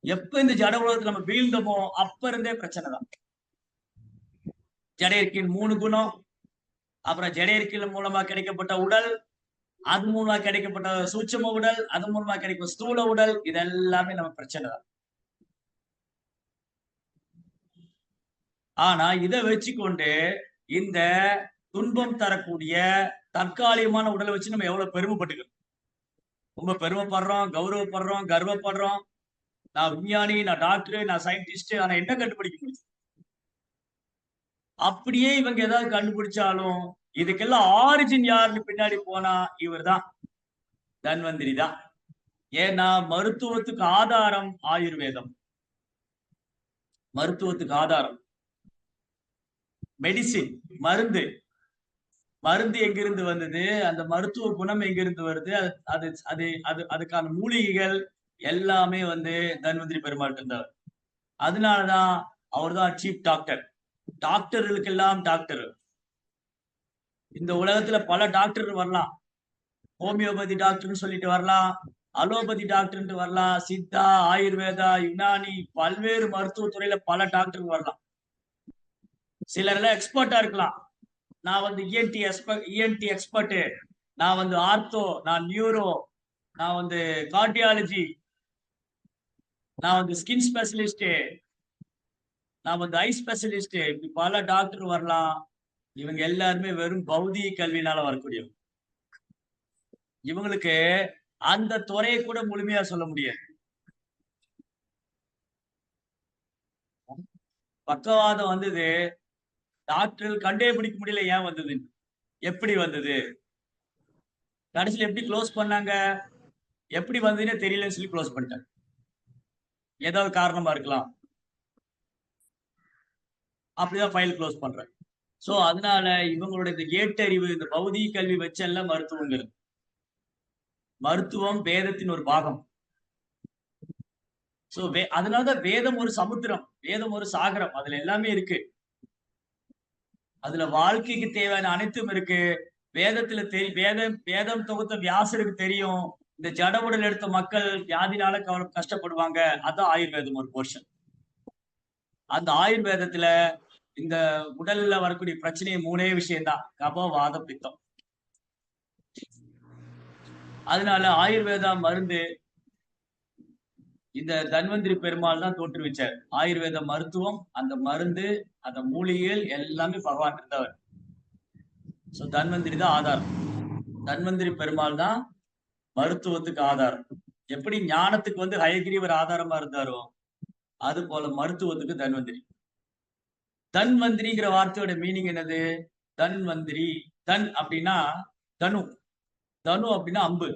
எப்ப இந்த ஜட உலகத்துல நம்ம வீழ்ந்தோமோ அப்ப இருந்தே பிரச்சனை தான். ஜடையர்க்கின் 3 குணம், அப்புறம் ஜடையர்க்கின் மூலமா கிடைக்கப்பட்ட உடல், அது மூலமா கிடைக்கப்பட்ட சூட்சும உடல், அது மூலமா கிடைக்கும் ஸ்தூல உடல், இதெல்லாமே நம்ம பிரச்சனை தான். ஆனா இதை வச்சுக்கொண்டு இந்த துன்பம் தரக்கூடிய தற்காலிகமான உடலை வச்சு நம்ம எவ்வளவு பெருமைப்பட்டுக்கிறோம். ரொம்ப பெருமைப்படுறோம், கௌரவப்படுறோம், கர்வப்படுறோம். நான் விஞ்ஞானி, நான் டாக்டர், நான் சயின்டிஸ்ட். ஆனா என்ன கண்டுபிடிக்க முடியும்? அப்படியே இவங்க ஏதாவது கண்டுபிடிச்சாலும் இதுக்கெல்லாம் ஆரிஜின் யாருன்னு பின்னாடி போனா இவர் தான், தன்வந்திரி தான். ஏன்னா மருத்துவத்துக்கு ஆதாரம் ஆயுர்வேதம். மருத்துவத்துக்கு ஆதாரம் மெடிசின், மருந்து. மருந்து எங்கிருந்து வந்தது? அந்த மருத்துவ குணம் எங்கிருந்து வருது? அது அது அது அதுக்கான மூலிகைகள் எல்லாமே வந்து தன்வந்திரி பெருமாள் இருந்தவர். அதனாலதான் அவர் தான் சீஃப் டாக்டர். டாக்டர்களுக்கெல்லாம் டாக்டர். இந்த உலகத்துல பல டாக்டர் வரலாம். ஹோமியோபதி டாக்டர்னு சொல்லிட்டு வரலாம், அலோபதி டாக்டர் வரலாம், சித்தா, ஆயுர்வேதா, யுனானி, பல்வேறு மருத்துவத்துறையில பல டாக்டர் வரலாம். சிலர் எல்லாம் எக்ஸ்பர்ட்டா இருக்கலாம். நான் வந்து இஎன்டி எக்ஸ்பர்ட், நான் வந்து ஆர்த்தோ, நான் நியூரோ, நான் வந்து கார்டியாலஜி, நான் வந்து ஸ்கின் ஸ்பெஷலிஸ்ட், நான் வந்து ஐ ஸ்பெஷலிஸ்ட். இப்படி பல டாக்டர் வரலாம். இவங்க எல்லாருமே வெறும் பௌதிக கல்வியினால வரக்கூடியவங்க. இவங்களுக்கு அந்த துறையை கூட முழுமையா சொல்ல முடியாது. பக்கவாதம் வந்தது, டாக்டர்கள் கண்டே பிடிக்க முடியல ஏன் வந்தது, எப்படி வந்தது, கடைசியில் எப்படி க்ளோஸ் பண்ணாங்க? எப்படி வந்ததுன்னே தெரியலன்னு சொல்லி க்ளோஸ் பண்ணிட்டாங்க. ஏதாவது காரணமா இருக்கலாம், அப்படிதான் ஃபைல் க்ளோஸ் பண்றாங்க. சோ அதனால இவங்களோட இந்த ஏட்டறிவு, இந்த பௌதிக கல்வி வச்செல்லாம் மருத்துவங்கிறது. மருத்துவம் வேதத்தின் ஒரு பாகம். சோ அதனாலதான் வேதம் ஒரு சமுத்திரம், வேதம் ஒரு சாகரம். அதுல எல்லாமே இருக்கு. அதுல வாழ்க்கைக்கு தேவையான அனைத்தும் இருக்கு. வேதத்துல வேதம் தொகுத்த வியாசருக்கு தெரியும் இந்த ஜட உடல் எடுத்த மக்கள் வியாதினால கஷ்டப்படுவாங்க. அதான் ஆயுர்வேதம் ஒரு போர்ஷன். அந்த ஆயுர்வேதத்துல இந்த உடல்ல வரக்கூடிய பிரச்சனையை 3 விஷயம்தான்: கப, வாத, பித்தம். அதனால ஆயுர்வேதா மருந்து இந்த தன்வந்திரி பெருமாள் தான் தோற்றுவிச்சார். ஆயுர்வேத மருத்துவம், அந்த மருந்து, அந்த மூலிகைகள் எல்லாமே பகவான் இருந்தவர். சோ தன்வந்திரி தான் ஆதாரம். தன்வந்திரி பெருமாள் தான் மருத்துவத்துக்கு ஆதாரம். எப்படி ஞானத்துக்கு வந்து ஹயகிரீவர் ஆதாரமா இருந்தாரோ அது போல மருத்துவத்துக்கு தன்வந்திரி. தன்வந்திரிங்கிற வார்த்தையோட மீனிங் என்னது? தன்வந்திரி, தன் அப்படின்னா தனு, தனு அப்படின்னா அம்பு,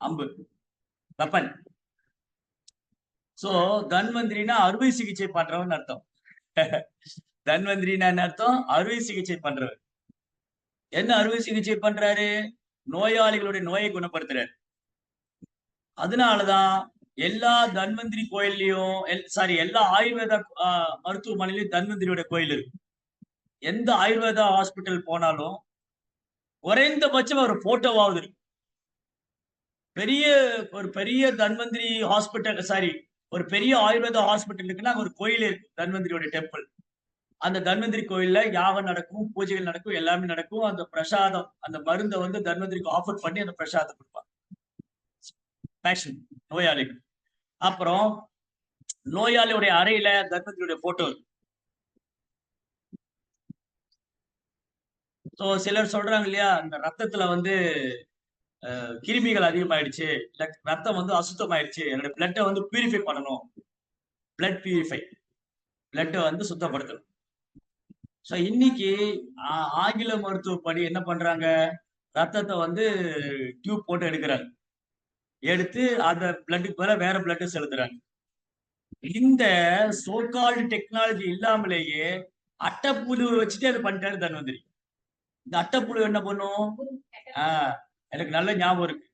அம்பு வெப்பன். சோ தன்வந்திரினா அறுவை சிகிச்சை பண்றவன் அர்த்தம். தன்வந்திரினா என்ன அர்த்தம்? அறுவை சிகிச்சை பண்றவர். என்ன அறுவை சிகிச்சை பண்றாரு? நோயாளிகளுடைய நோயை குணப்படுத்துறாரு. அதனாலதான் எல்லா தன்வந்திரி கோயில்லையும் எல்லா ஆயுர்வேத மருத்துவமனையிலும் தன்வந்திரியோட கோயில் இருக்கு. எந்த ஆயுர்வேதா ஹாஸ்பிட்டல் போனாலும் குறைந்தபட்சம் ஒரு போட்டோவாவது இருக்கு. ஒரு பெரிய தன்வந்திரி ஹாஸ்பிட்டல், ஒரு பெரிய ஆயுர்வேத ஹாஸ்பிட்டல் இருக்குன்னா ஒரு கோயில் இருக்கு, தன்வந்திரியோட டெம்பிள். அந்த தன்வந்திரி கோயில்ல யாகம் நடக்கும், பூஜைகள் நடக்கும், எல்லாமே நடக்கும். அந்த பிரசாதம், அந்த மருந்தை வந்து தன்வந்திரிக்கு ஆஃபர் பண்ணி அந்த பிரசாதம் கொடுப்பாங்க பேஷன் நோயாளிகள். அப்புறம் நோயாளியுடைய அறையில தன்வந்திரியோட போட்டோ இருக்கு. ஸோ சிலர் சொல்றாங்க இல்லையா, இந்த ரத்தத்துல வந்து கிருமிகள் அதிகமாயிடுச்சு, இல்ல ரத்தம் வந்து அசுத்தமாயிடுச்சு, என்னோட பிளட்டை வந்து பியூரிஃபை பண்ணணும், பிளட் பியூரிஃபை, பிளட்டை வந்து சுத்தப்படுத்தணும். ஸோ இன்னைக்கு ஆங்கில மருத்துவப்படி என்ன பண்றாங்க? ரத்தத்தை வந்து டியூப் போட்டு எடுக்கிறாங்க. எடுத்து அந்த பிளட்டுக்கு மேல வேற பிளட் செலுத்துறாங்க. இந்த சோகால்டு டெக்னாலஜி இல்லாமலேயே அட்டைப்புழு வச்சுட்டு அதை பண்ணிட்டாரு தன்வந்திரி. இந்த அட்டைப்புழு என்ன பண்ணும்? எனக்கு நல்ல ஞாபகம் இருக்கு.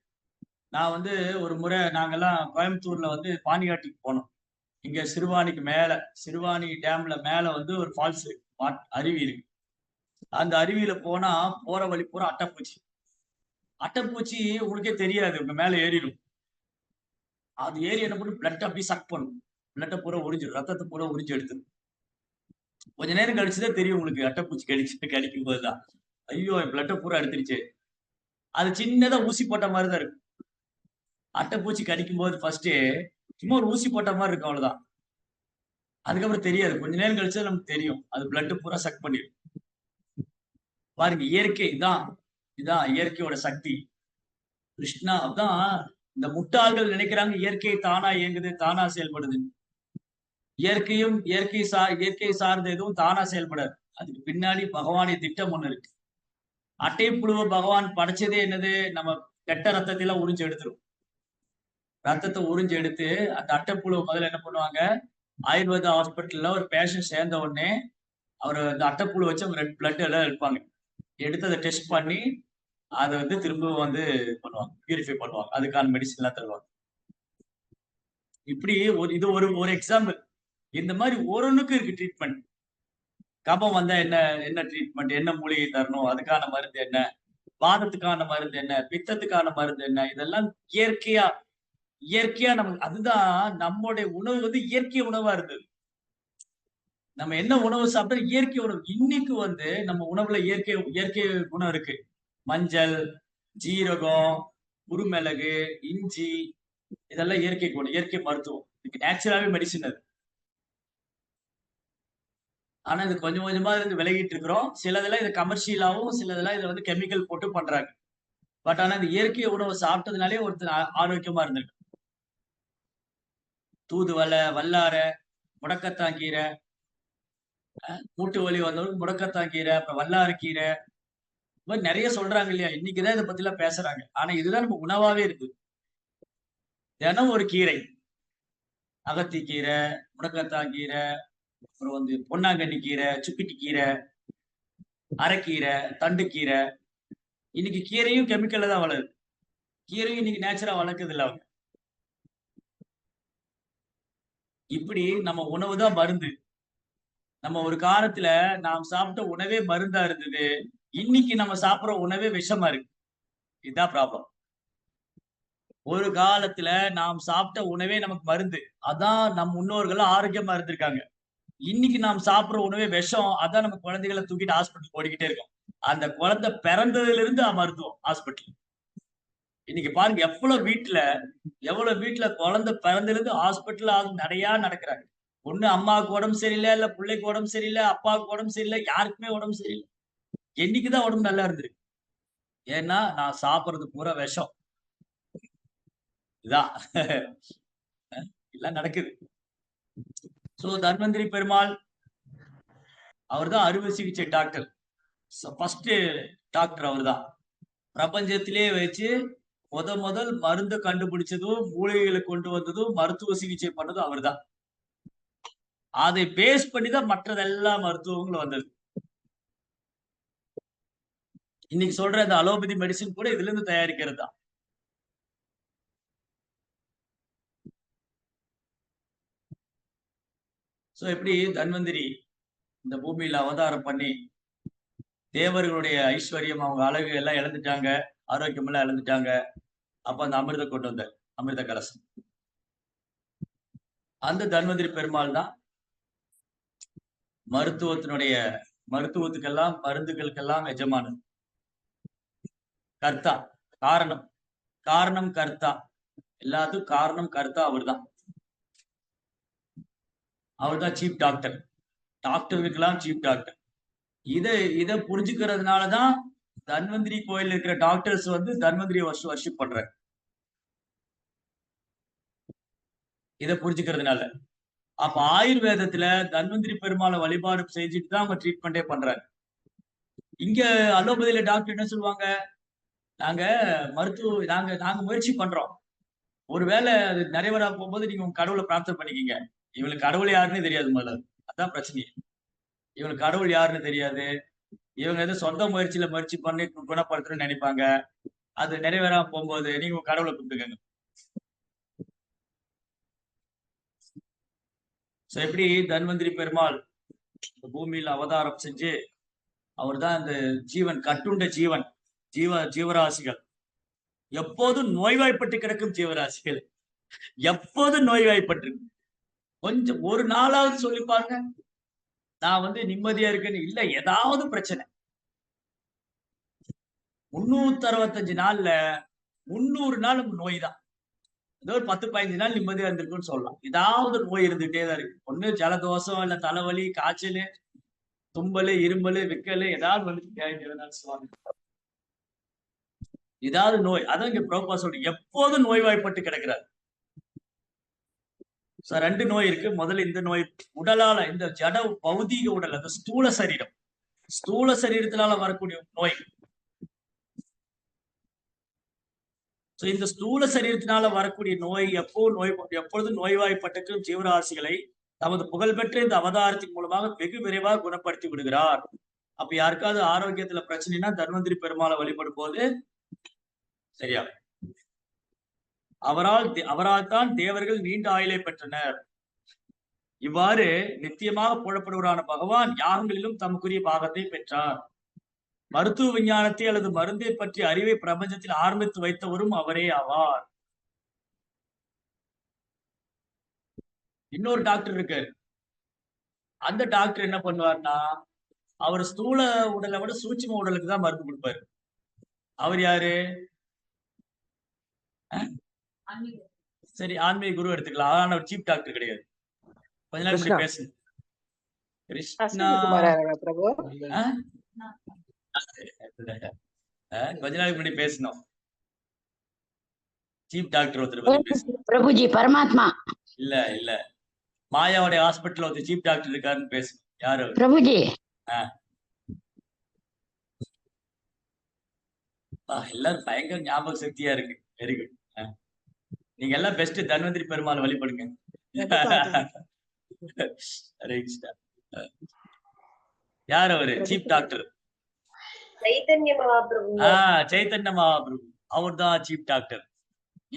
நான் வந்து ஒரு முறை நாங்கெல்லாம் கோயம்புத்தூர்ல வந்து பானிகாட்டிக்கு போனோம். இங்க சிறுவாணிக்கு மேல, சிறுவாணி டேம்ல மேல வந்து ஒரு ஃபால்ஸ் இருக்கு, அருவி இருக்கு. அந்த அருவியில போனா போற வழி பூரா அட்டைப்பூச்சி. அட்டைப்பூச்சி உங்களுக்கே தெரியாது, உங்க மேல ஏறிடும். அது ஏறி என்ன பண்ணும்? பிளட் அப்படியே சக் பண்ணும். பிளட்டை பூரா உறிஞ்சிடும், ரத்தத்தை பூரா உறிஞ்சி எடுத்துடும். கொஞ்ச நேரம் கழிச்சுதான் தெரியும் உங்களுக்கு அட்டைப்பூச்சி கடிக்கும் போதுதான், ஐயோ என் பிளட்டை பூரா எடுத்துருச்சு. அது சின்னதா ஊசி போட்ட மாதிரி தான் இருக்கும். அட்டைப்பூச்சி கடிக்கும் போது ஃபர்ஸ்ட் சும்மா ஒரு ஊசி போட்ட மாதிரி இருக்கும், அவ்வளவுதான். அதுக்கப்புறம் தெரியாது, கொஞ்ச நேரம் கழிச்சு நமக்கு தெரியும் அது பிளட் பூரா சக் பண்ணிடும். பாருங்க, இயற்கை இதான் இயற்கையோட சக்தி. கிருஷ்ணா அதான் இந்த முட்டாள்கள் நினைக்கிறாங்க இயற்கை தானா இயங்குது, தானா செயல்படுது. இயற்கை சார்ந்த எதுவும் தானா செயல்படாது. அதுக்கு பின்னாடி பகவானுடைய திட்டம் ஒண்ணு இருக்கு. அட்டைப்புழுவை பகவான் படைச்சதே என்னது? நம்ம கெட்ட ரத்தத்தையெல்லாம் உறிஞ்சு எடுத்துரும். ரத்தத்தை உறிஞ்சு எடுத்து அந்த அட்டைப்புழுவை முதல்ல என்ன பண்ணுவாங்க, ஆயுர்வேதா ஹாஸ்பிட்டல்ல ஒரு பேஷண்ட் சேர்ந்த உடனே அவர் அந்த அட்டைப்புழு வச்சு அவங்க பிளட் எல்லாம் எடுப்பாங்க. எடுத்து அதை டெஸ்ட் பண்ணி அதை வந்து திரும்பவும் வந்து பண்ணுவாங்க, பியூரிஃபை பண்ணுவாங்க. அதுக்கான மெடிசன் எல்லாம் தருவாங்க. இப்படி இது ஒரு எக்ஸாம்பிள். இந்த மாதிரி ஒருனுக்கு இருக்கு ட்ரீட்மெண்ட். கபம் வந்தா என்ன ட்ரீட்மெண்ட், என்ன மூலிகை தரணும், அதுக்கான மருந்து என்ன, வாதத்துக்கான மருந்து என்ன, பித்தத்துக்கான மருந்து என்ன, இதெல்லாம் இயற்கையா நமக்கு. அதுதான் நம்மளுடைய உணவு வந்து இயற்கை உணவா இருந்தது. நம்ம என்ன உணவு சாப்பிட்டா இயற்கை உணவு. இன்னைக்கு வந்து நம்ம உணவுல இயற்கை குணம் இருக்கு. மஞ்சள், ஜீரகம், குருமிளகு, இஞ்சி, இதெல்லாம் இயற்கை குணம், இயற்கை மருத்துவம். இதுக்கு நேச்சுரலாவே மெடிசின் அது. ஆனா இது கொஞ்சம் கொஞ்சமா இருந்து விலகிட்டு இருக்கிறோம். சிலதெல்லாம் இது கமர்ஷியலாவும், சிலதெல்லாம் இதை வந்து கெமிக்கல் போட்டு பண்றாங்க. பட் ஆனா இந்த இயற்கை உணவு சாப்பிட்டதுனாலே ஒருத்தர் ஆரோக்கியமா இருந்திருக்கு. தூதுவளை, வல்லாரை, முடக்கத்தான் கீரை, மூட்டு வலி வந்தவங்களுக்கு முடக்கத்தான் கீரை, அப்புறம் வல்லாரை கீரை, இந்த மாதிரி நிறைய சொல்றாங்க இல்லையா? இன்னைக்குதான் இதை பத்தி எல்லாம் பேசுறாங்க. ஆனா இதுதான் நம்ம உணவாவே இருக்கு. தினம் ஒரு கீரை, அகத்தி கீரை, முடக்கத்தான் கீரை, அப்புறம் வந்து பொன்னாங்கண்ணி கீரை, சுக்கிட்டி கீரை, அரைக்கீரை, தண்டுக்கீரை. இன்னைக்கு கீரையும் கெமிக்கல்ல தான் வளருது. கீரையும் இன்னைக்கு நேச்சுரா வளர்க்கறது இல்ல அவங்க. இப்படி நம்ம உணவு தான் மருந்து. நம்ம ஒரு காலத்துல நாம் சாப்பிட்ட உணவே மருந்தா இருந்தது. இன்னைக்கு நம்ம சாப்பிடுற உணவே விஷமா இருக்கு. இதுதான் ப்ராப்ளம். ஒரு காலத்துல நாம் சாப்பிட்ட உணவே நமக்கு மருந்து. அதான் நம் முன்னோர்கள் ஆரோக்கியமா இருந்திருக்காங்க. இன்னைக்கு நாம் சாப்பிடுற உணவே விஷம். அதான் நம்ம குழந்தைகளை தூக்கிட்டு ஹாஸ்பிட்டல் ஓடிக்கிட்டே இருக்கோம். அந்த குழந்தை பிறந்ததுல இருந்து மருத்துவம் ஹாஸ்பிட்டல். இன்னைக்கு பாருங்க எவ்வளவு வீட்டுல குழந்தை பிறந்ததுல இருந்து ஹாஸ்பிட்டல் நிறைய நடக்கிறாங்க. ஒண்ணு அம்மாவுக்கு உடம்பு சரியில்லை, இல்ல பிள்ளைக்கு உடம்பு சரியில்லை, அப்பாவுக்கு உடம்பு சரியில்லை, யாருக்குமே உடம்பு சரியில்லை. என்னைக்குதான் உடம்பு நல்லா இருந்திருக்கு? ஏன்னா நான் சாப்பிடுறது பூரா விஷம். இதான் எல்லாம் நடக்குது. சோ தன்வந்திரி பெருமாள் அவர்தான் அறுவை சிகிச்சை டாக்டர். ஃபர்ஸ்ட் டாக்டர் அவர்தான். பிரபஞ்சத்திலே வச்சு முதல் மருந்து கண்டுபிடிச்சதும், மூலிகைகளை கொண்டு வந்ததும், மருத்துவ சிகிச்சை பண்ணதும் அவர்தான். அதை பேஸ் பண்ணி தான் மற்றதெல்லா மருத்துவங்களும் வந்தது. இன்னைக்கு சொல்ற இந்த அலோபதி மெடிசின் கூட இதுல இருந்து தயாரிக்கிறது தான். சோ எப்படி தன்வந்திரி இந்த பூமியில அவதாரம் பண்ணி தேவர்களுடைய ஐஸ்வர்யம், அவங்க அழகு எல்லாம் இழந்துட்டாங்க, ஆரோக்கியம் எல்லாம் இழந்துட்டாங்க. அப்ப அந்த அமிர்தம் கொண்டு வந்தார், அமிர்த கலசம். அந்த தன்வந்திரி பெருமாள் தான் மருத்துவத்துக்கெல்லாம் மருந்துகளுக்கெல்லாம் எஜமானது, கர்த்தா, காரணம் கர்த்தா, எல்லாத்துக்கும் காரணம் கர்த்தா அவர்தான். அவர்தான் சீஃப் டாக்டர். டாக்டர்களுக்கெல்லாம் சீஃப் டாக்டர். இதை புரிஞ்சுக்கிறதுனாலதான் தன்வந்திரி கோயில் இருக்கிற டாக்டர்ஸ் வந்து தன்வந்திரி வர்ஷிப் பண்றாங்க. இதை புரிஞ்சுக்கிறதுனால அப்ப ஆயுர்வேதத்துல தன்வந்திரி பெருமாளை வழிபாடு செஞ்சுட்டு தான் அவங்க ட்ரீட்மெண்டே பண்றாங்க. இங்க அலோபதியில டாக்டர் என்ன சொல்லுவாங்க? நாங்க நாங்க முயற்சி பண்றோம், ஒருவேளை அது நிறைவேறா போகும்போது நீங்க உங்க கடவுளை பிரார்த்தனை பண்ணிக்கீங்க. இவங்களுக்கு கடவுள் யாருன்னு தெரியாது முதல்ல. அதான் பிரச்சனை. இவங்களுக்கு கடவுள் யாருன்னு தெரியாது. இவங்க எது சொந்த முயற்சி பண்ணி குணப்படுத்தணும்னு நினைப்பாங்க. அது நிறைவேறாம போகும்போது நீங்க உங்க கடவுளை கூப்பிட்டுக்கங்க. எப்படி தன்வந்திரி பெருமாள் பூமியில அவதாரம் செஞ்சு அவர் தான் இந்த கட்டுண்ட ஜீவராசிகள், எப்போதும் நோய்வாய்ப்பட்டு கிடக்கும் ஜீவராசிகள், எப்போதும் நோய்வாய்ப்பட்டு. கொஞ்சம் ஒரு நாளாவது சொல்லி பாருங்க, நான் வந்து நிம்மதியா இருக்கேன்னு. இல்ல, ஏதாவது பிரச்சனை. 365 நாள்ல 300 நாள் நோய் தான். ஏதோ ஒரு 10-15 நாள் நிம்மதியா இருந்திருக்குன்னு சொல்லலாம். ஏதாவது நோய் இருந்துகிட்டே தான் இருக்கு. ஒண்ணு ஜலதோஷம், இல்ல தலைவலி, காய்ச்சல், தும்பல், இருமல், விக்கல், ஏதாவது வந்துட்டு சுவாமி, ஏதாவது நோய். அதான் இங்க பிரபுபா சொல்றீங்க, எப்போதும் நோய்வாய்ப்பட்டு கிடக்கிறார். 2 நோய் இருக்கு. முதல்ல இந்த நோய் உடலால, இந்த ஜட பௌதீக உடல், அந்த ஸ்தூல சரீரத்தினால வரக்கூடிய நோய். இந்த ஸ்தூல சரீரத்தினால வரக்கூடிய நோய் எப்பொழுதும் நோய்வாய்ப்பட்ட ஜீவராசிகளை தமது புகழ்பெற்ற இந்த அவதாரத்தின் மூலமாக வெகு விரைவாக குணப்படுத்தி விடுகிறார். அப்ப யாருக்காவது ஆரோக்கியத்துல பிரச்சனைனா தன்வந்திரி பெருமாளை வழிபடும் போது சரியா. அவரால் தான் தேவர்கள் நீண்ட ஆயுளை பெற்றனர். இவ்வாறு நித்தியமாக புகழப்படுவரான பகவான் யாகங்களிலும் தமக்குரிய பாகத்தை பெற்றார். மருத்துவ விஞ்ஞானத்தை அல்லது மருந்தை பற்றிய அறிவை பிரபஞ்சத்தில் ஆரம்பித்து வைத்தவரும் அவரே ஆவார். இன்னொரு டாக்டர் இருக்காரு. அந்த டாக்டர் என்ன பண்ணுவார்னா, அவர் ஸ்தூல உடலை விட சூட்சும உடலுக்கு தான் மருந்து கொடுப்பாரு. அவர் யாரு? சரி, ஆன்மீக குரு எடுத்துக்கலாம். ஆனா சீப் டாக்டர் கிடையாது. கொஞ்ச நாள் இப்படி பேசணும். கிருஷ்ணா கொஞ்ச நாளைக்கு முன்னாடி பேசணும். சீப் டாக்டர் ஒருத்தர் பத்தி பேசணும். பிரபுஜி பரமாத்மா இல்ல மாயாவுடைய ஹாஸ்பிட்டல் ஒருத்தர் சீப் டாக்டர் இருக்காருன்னு பேசணும். யாரு? பிரபுஜி. எல்லாரும் பயங்கர ஞாபக சக்தியா இருக்கு. Very good. நீங்க எல்லாம் பெஸ்ட் தன்வந்திரி பெருமாள் வழிபடுங்க. ஹரே கிருஷ்ணா. யார் அவரு? Chief doctor Chaitanya Mahaprabhu. சைத்தன்ய மகாபிரபு. அவர் தான் சீப் டாக்டர்.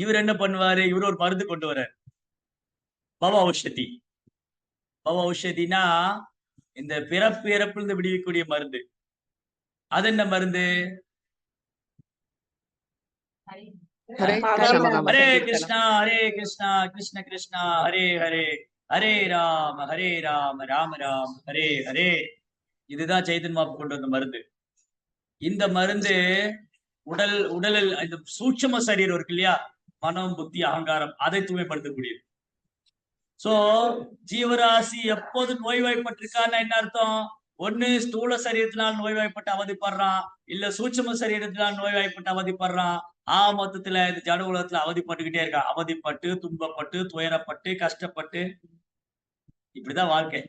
இவர் என்ன பண்ணுவாரு? இவர் ஒரு மருந்து கொண்டு வர்றாரு, பவ ஔஷதி. பவ ஔஷதினா இந்த பிறப்பு இறப்பிலிருந்து விடுவிக்கக்கூடிய மருந்து. அது என்ன மருந்து? ஹரே கிருஷ்ண மகா ஹரே கிருஷ்ணா ஹரே கிருஷ்ணா கிருஷ்ண கிருஷ்ணா ஹரே ஹரே, ஹரே ராம ராம ராம ஹரே ஹரே. இதுதான் சைத்தன்ய மகாபிரபு கொண்டு வந்த மருந்து. இந்த மருந்து உடலில் இந்த சூட்சும சரீரம் இருக்கு இல்லையா, மனம் புத்தி அகங்காரம், அதை தூய்மைப்படுத்தக்கூடியது. சோ ஜீவராசி எப்போது நோய்வாய்ப்பட்டிருக்கான்னு என்ன அர்த்தம்? ஒண்ணு ஸ்தூல சரீரத்தினால் நோய்வாய்ப்பட்டு அவதிப்படுறான், இல்ல சூட்சும சரீரத்தினால் நோய்வாய்ப்பட்டு அவதிப்படுறான். மொத்தத்துல இந்த ஜட உலகத்துல அவதிப்பட்டுக்கிட்டே இருக்கான். அவதிப்பட்டு, துன்பப்பட்டு, துயரப்பட்டு, கஷ்டப்பட்டு, இப்படிதான் வாழ்க்கை.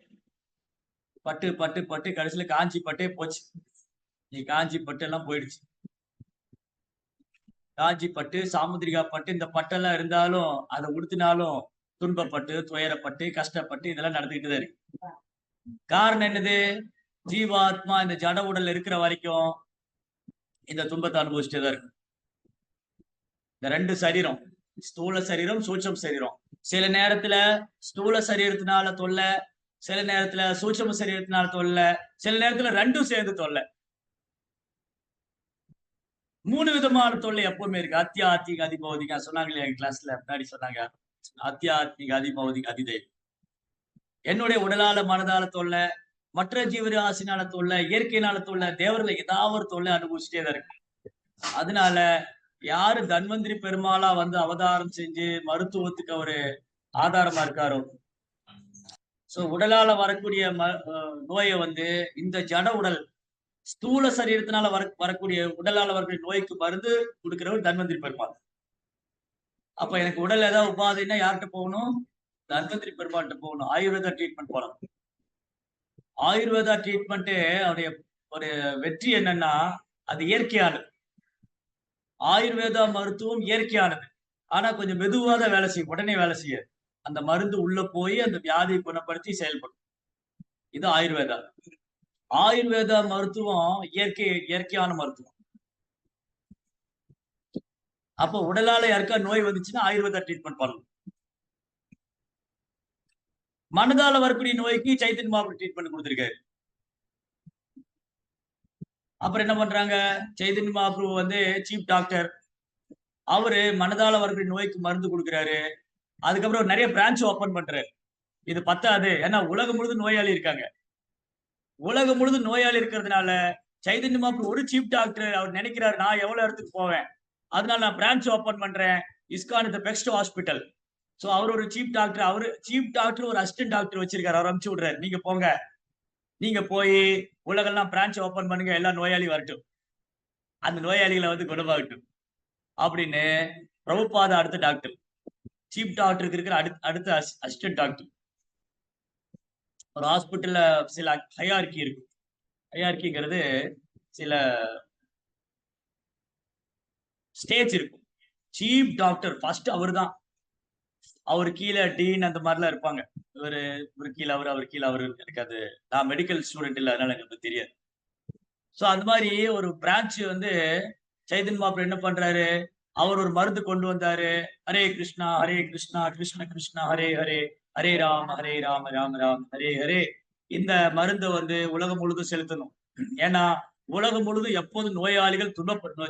பட்டு பட்டு பட்டு கடைசியில காஞ்சி பட்டே போச்சு. நீ காஞ்சி பட்டு எல்லாம் போயிடுச்சு. காஞ்சி பட்டு, சாமுத்திரிகா பட்டு, இந்த பட்டெல்லாம் இருந்தாலும் அதை உடுத்தினாலும் துன்பப்பட்டு, துயரப்பட்டு, கஷ்டப்பட்டு இதெல்லாம் நடந்துகிட்டு தான் இருக்கு. காரணம் என்னது? ஜீவாத்மா இந்த ஜட உடல் இருக்கிற வரைக்கும் இந்த துன்பத்தை அனுபவிச்சுட்டே தான் இருக்கு. இந்த ரெண்டு சரீரம், ஸ்தூல சரீரம், சூட்சம சரீரம். சில நேரத்துல ஸ்தூல சரீரத்தினால தொல்லை, சில நேரத்துல சூட்சம சரீரத்தினால தொல்லை, சில நேரத்துல ரெண்டும் சேர்ந்து தொல்லை. 3 விதமான தொல்லை எப்பவுமே இருக்கு. அத்தியாத்மிக, அதிபௌதிக சொன்னாங்க இல்லையா கிளாஸ்ல முன்னாடி சொன்னாங்க. அத்தியாத்மிக, அதிபௌதிக, அதிதெய்வம். என்னுடைய உடலால மனதால தொல்லை, மற்ற ஜீவராசினால தொல்லை, இயற்கையினால தொல்லை, தேவர்களை ஏதாவது ஒரு தொல்லை அனுபவிச்சுட்டே தான் இருக்கு. அதனால யாரு தன்வந்திரி பெருமாளா வந்து அவதாரம் செஞ்சு மருத்துவத்துக்கு ஒரு ஆதாரமா இருக்காரோ, சோ உடலால வரக்கூடிய நோயை வந்து இந்த ஜட உடல் ஸ்தூல சரீரத்தினால வரக்கூடிய உடலால வரக்கூடிய நோய்க்கு மருந்து கொடுக்கிறவர் தன்வந்திரி பெருமாள். அப்ப எனக்கு உடல் ஏதாவது உபாதைன்னா யார்கிட்ட போகணும்? தன்வந்திரி பெருமாள்கிட்ட போகணும். ஆயுர்வேதா ட்ரீட்மெண்ட் போகலாம். ஆயுர்வேதா ட்ரீட்மெண்ட் அவருடைய ஒரு வெற்றி என்னன்னா, அது இயற்கையானது. ஆயுர்வேதா மருத்துவம் இயற்கையானது. ஆனா கொஞ்சம் மெதுவாக வேலை செய்யும், உடனே வேலை செய்யாது. அந்த மருந்து உள்ள போய் அந்த வியாதியை குணப்படுத்தி செயல்படும். இது ஆயுர்வேதா. ஆயுர்வேதா மருத்துவம் இயற்கையான மருத்துவம். அப்போ உடலால யாருக்கா நோய் வந்துச்சுன்னா ஆயுர்வேதா ட்ரீட்மெண்ட் பண்ணணும். மனதால வரக்கூடிய நோய்க்கு சைத்தன்ய மகாபிரபு ட்ரீட்மெண்ட் கொடுத்திருக்காரு. அப்புறம் என்ன பண்றாங்க? சைத்தன்ய மகாபிரபு வந்து சீப் டாக்டர். அவரு மனதால வரக்கூடிய நோய்க்கு மருந்து கொடுக்குறாரு. அதுக்கப்புறம் நிறைய பிரான்ச் ஓபன் பண்றாரு. இது பத்தாது, ஏன்னா உலகம் முழுதும் நோயாளி இருக்காங்க. உலகம் முழுதும் நோயாளி இருக்கிறதுனால சைத்தன்ய மகாபிரபு ஒரு சீப் டாக்டர். அவர் நினைக்கிறாரு, நான் எவ்வளவு இடத்துக்கு போவேன், அதனால நான் பிரான்ச் ஓபன் பண்றேன். ISKCON is the best hospital. So அவர் ஒரு சீப் டாக்டர். அவரு சீப் டாக்டர் ஒரு அசிஸ்டன்ட் டாக்டர் வச்சிருக்காரு. அவர் அனுப்பிச்சு விடுறாரு, நீங்க போங்க, நீங்க போய் உலகெல்லாம் பிரான்ச் ஓபன் பண்ணுங்க, எல்லா நோயாளி வரட்டும், அந்த நோயாளிகளை வந்து குணமாகட்டும் அப்படின்னு. பிரபுபாதா அடுத்த டாக்டர், சீப் டாக்டருக்கு இருக்கிற அடுத்த அசிஸ்டன்ட் டாக்டர். ஒரு ஹாஸ்பிட்டல்ல சில ஹையார்கி இருக்கு. ஹையார்கிங்கிறது சில ஸ்டேஜ் இருக்கும். சீப் டாக்டர் ஃபர்ஸ்ட் அவர் தான். அவர் கீழே டீன் அந்த மாதிரிலாம் இருப்பாங்க. இவர் கீழே அவர் கீழே அவர். எனக்கு அது, நான் மெடிக்கல் ஸ்டூடெண்ட் இல்லை, அதனால எனக்கு தெரியாது. ஸோ அந்த மாதிரி ஒரு பிரான்ச் வந்து சைத்தன்ய மகாபிரபு என்ன பண்றாரு? அவர் ஒரு மருந்து கொண்டு வந்தாரு. ஹரே கிருஷ்ணா கிருஷ்ண கிருஷ்ணா ஹரே ஹரே, ஹரே ராம ராம ராம ஹரே ஹரே. இந்த மருந்தை வந்து உலகம் முழுதும் செலுத்தணும். ஏன்னா உலகம் முழுதும் எப்போதும் நோயாளிகள்